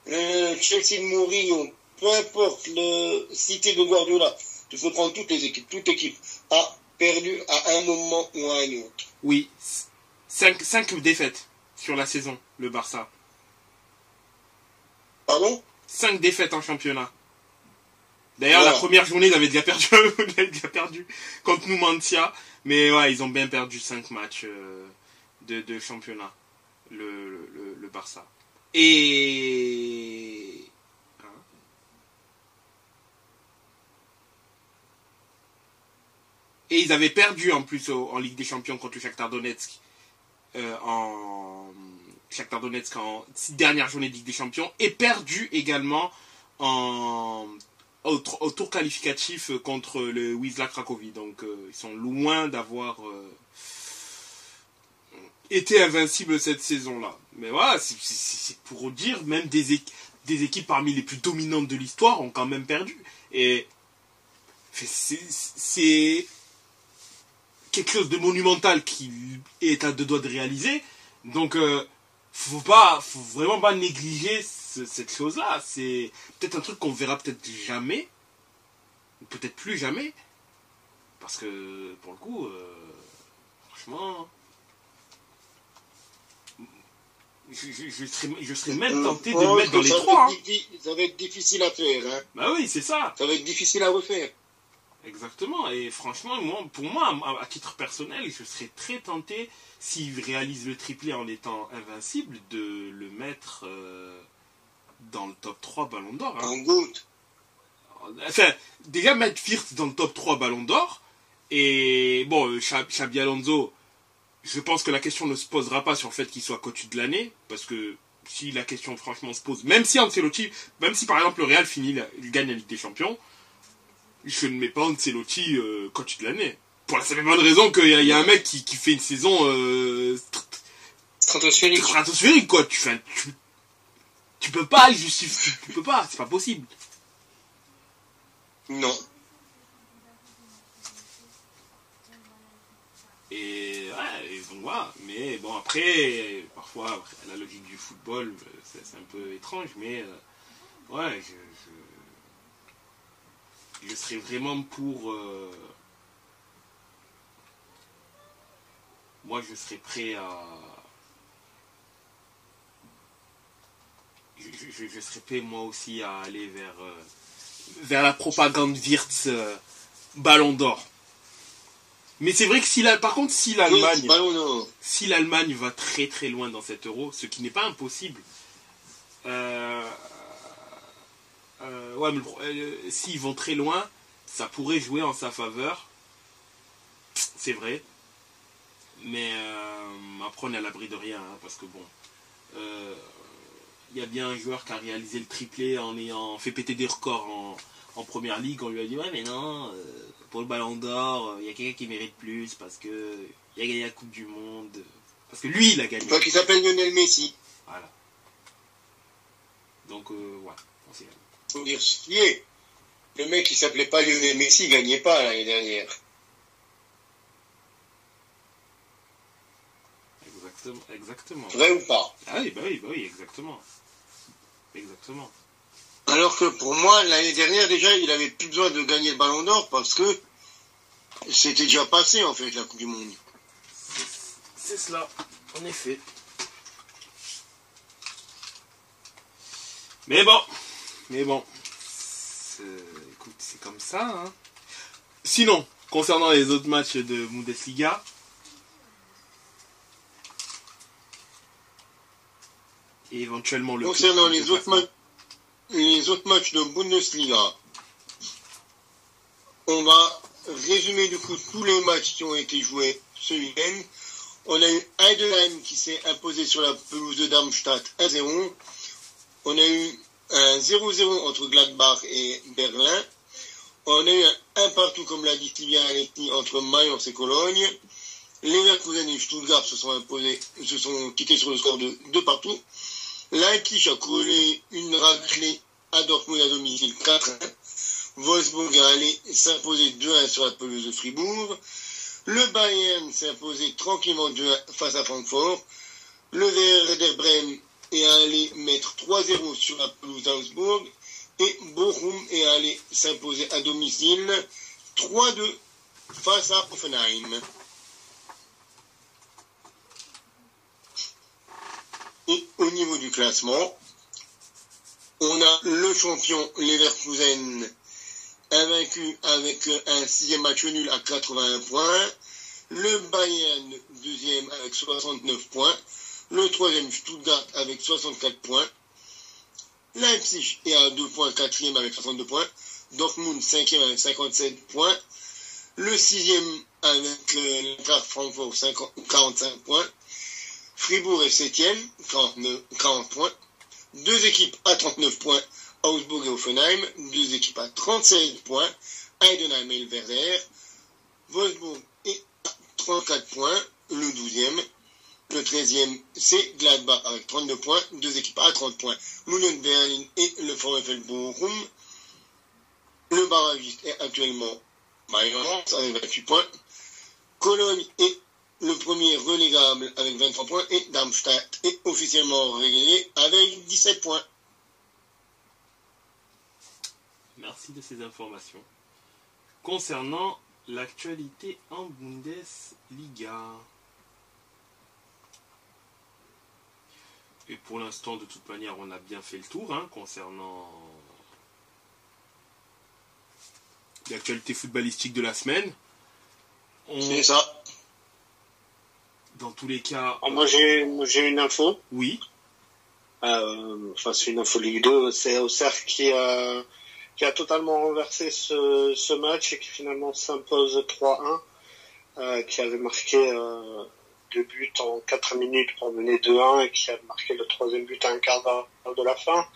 Chelsea de Mourinho, peu importe, le City de Guardiola. Il faut prendre toutes les équipes. Toute équipe a perdu à un moment ou à un autre. Oui, 5 défaites sur la saison, le Barça. Pardon ? 5 défaites en championnat. D'ailleurs, voilà. La première journée, ils avaient déjà perdu contre Numancia. Mais ouais, ils ont bien perdu 5 matchs de championnat, le Barça. Et ils avaient perdu en plus en Ligue des Champions contre le Shakhtar Donetsk en dernière journée de Ligue des Champions, et perdu également au tour qualificatif contre le Wisła Cracovie. Donc ils sont loin d'avoir été invincibles cette saison-là. Mais voilà, c'est pour dire, même des équipes parmi les plus dominantes de l'histoire ont quand même perdu. Et c'est quelque chose de monumental qui est à 2 doigts de réaliser. Donc faut vraiment pas négliger cette chose-là. C'est peut-être un truc qu'on verra peut-être jamais, ou peut-être plus jamais, parce que pour le coup, franchement, je serais même tenté de le mettre dans les 3. Ça va être difficile à faire. Hein. Bah oui, c'est ça. Ça va être difficile à refaire. Exactement, et franchement, pour moi, à titre personnel, je serais très tenté, s'il réalise le triplé en étant invincible, de le mettre dans le top 3 Ballon d'Or. Hein. En goutte. Enfin, déjà mettre Wirtz dans le top 3 Ballon d'Or, et bon, Xabi Alonso, je pense que la question ne se posera pas sur le fait qu'il soit coach de l'année, parce que si la question franchement se pose, même si Ancelotti, même si par exemple le Real il gagne la Ligue des Champions, je ne mets pas Ancelotti coach de l'année. Pour la simple bonne raison qu'il y a un mec qui fait une saison stratosphérique, quoi. Tu peux pas le justifier. Tu peux pas, c'est pas possible. Non. Et donc voilà. Mais bon, après, parfois, la logique du football, c'est un peu étrange, mais ouais, je serais vraiment pour... moi, je serais prêt à... Je serais prêt, moi aussi, à aller vers la propagande Wirtz Ballon d'Or. Mais c'est vrai que par contre, si l'Allemagne va très très loin dans cet Euro, ce qui n'est pas impossible... ouais, mais s'ils vont très loin, ça pourrait jouer en sa faveur. C'est vrai. Mais après, on est à l'abri de rien. Hein, parce que bon, il y a bien un joueur qui a réalisé le triplé en ayant fait péter des records en première ligue. On lui a dit ouais mais non, pour le ballon d'or, il y a quelqu'un qui mérite plus parce que il a gagné la Coupe du Monde. Parce que lui il a gagné. Enfin, qui s'appelle Lionel Messi. Voilà. Donc voilà, on sait. Faut dire ce qui est. Le mec qui s'appelait pas Lionel Messi, il gagnait pas l'année dernière. Exactement. Vrai ou pas? Ah oui, bah oui, exactement. Exactement. Alors que pour moi, l'année dernière, déjà, il avait plus besoin de gagner le ballon d'or parce que c'était déjà passé, en fait, la Coupe du Monde. C'est cela, en effet. Mais bon. Écoute, c'est comme ça, hein. Sinon, concernant les autres matchs de Bundesliga, et éventuellement le... Concernant les autres matchs de Bundesliga, on va résumer du coup tous les matchs qui ont été joués ce week-end. On a eu Heidenheim qui s'est imposé sur la pelouse de Darmstadt 1-0. On a eu un 0-0 entre Gladbach et Berlin. On a eu un partout, comme l'a dit Sylvia Aleti, entre Mayence et Cologne. Leverkusen et Stuttgart se sont quittés sur le score de 2 partout. Leipzig a collé une raclée à Dortmund à domicile 4-1. Wolfsburg est allé s'imposer 2-1 sur la pelouse de Fribourg. Le Bayern s'est imposé tranquillement 2-1 face à Francfort. Le Werder Bremen est allé mettre 3-0 sur la pelouse d'Augsbourg. Et Bochum est allé s'imposer à domicile 3-2 face à Hoffenheim. Et au niveau du classement, on a le champion Leverkusen invaincu avec un 6e match nul à 81 points. Le Bayern, 2e avec 69 points. Le 3e Stuttgart avec 64 points. Leipzig est à 2 points, 4e avec 62 points. Dortmund, 5e avec 57 points. Le 6e avec l'Eintracht Francfort, 45 points. Fribourg est 7e, 40 points. 2 équipes à 39 points, Augsbourg et Hoffenheim. 2 équipes à 36 points, Heidenheim et le Werder. Wolfsburg est à 34 points, le 12e. Le 13e, c'est Gladbach avec 32 points. 2 équipes à 30 points, l'Union Berlin et le VfL Bochum. Le barragiste est actuellement Mayence avec 28 points. Cologne est le premier relégable avec 23 points et Darmstadt est officiellement relégué avec 17 points. Merci de ces informations. Concernant l'actualité en Bundesliga. Et pour l'instant, de toute manière, on a bien fait le tour concernant l'actualité footballistique de la semaine. C'est ça. Dans tous les cas... Moi, j'ai une info. Oui. C'est une info Ligue 2. C'est Auxerre qui a totalement renversé ce match et qui finalement s'impose 3-1. Qui avait marqué 2 buts en 4 minutes pour mener 2-1 et qui a marqué le 3e but à un quart d'heure de la fin.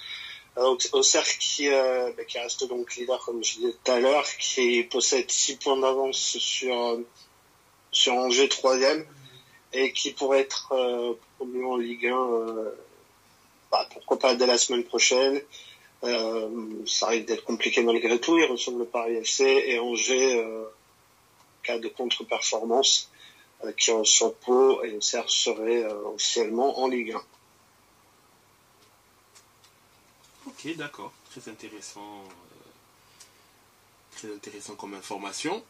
Auxerre qui reste donc leader, comme je disais tout à l'heure, qui possède 6 points d'avance sur Angers 3e et qui pourrait être promu en Ligue 1, pourquoi pas dès la semaine prochaine. Ça risque d'être compliqué malgré tout. Il ressemble le Paris FC et Angers, cas de contre-performance, qui ont son pot et Auxerre serait officiellement en Ligue 1. Ok, d'accord. Très intéressant comme information.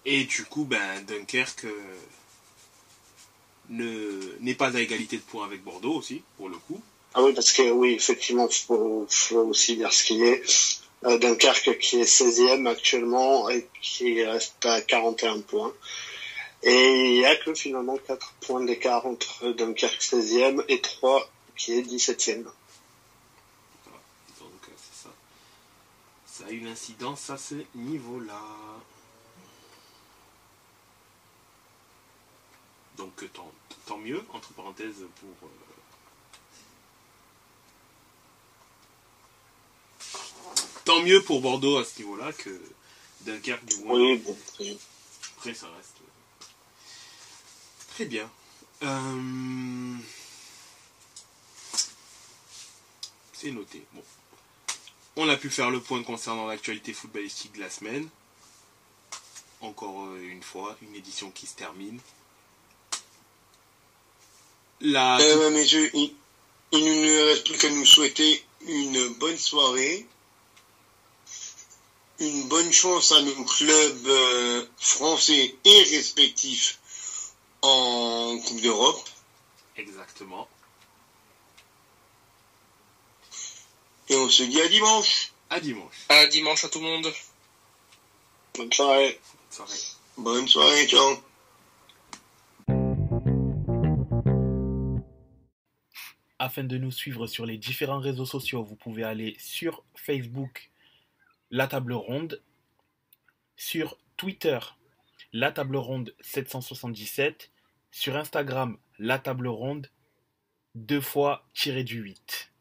Et du coup, Dunkerque n'est pas à égalité de points avec Bordeaux aussi, pour le coup. Ah oui, parce que oui, effectivement, faut aussi dire ce qu'il est. Dunkerque qui est 16e actuellement et qui reste à 41 points. Et il n'y a que finalement 4 points d'écart entre Dunkerque 16e et 3 qui est 17e. Voilà. Donc c'est ça. Ça a une incidence à ce niveau-là. Donc tant mieux, entre parenthèses, tant mieux pour Bordeaux à ce niveau-là que Dunkerque du moins. Oui, bon, très Après, ça reste très bien. C'est noté. Bon. On a pu faire le point concernant l'actualité footballistique de la semaine. Encore une fois, une édition qui se termine. Messieurs, il ne reste plus qu'à nous souhaiter une bonne soirée, une bonne chance à nos clubs français et respectifs en Coupe d'Europe. Exactement. Et on se dit à dimanche. À dimanche. À dimanche à tout le monde. bonne soirée. Bonne soirée. Bonne soirée, ciao. Afin de nous suivre sur les différents réseaux sociaux, vous pouvez aller sur Facebook, La Table Ronde, sur Twitter, La Table Ronde 777, sur Instagram, La Table Ronde, 2 fois tiré du 8.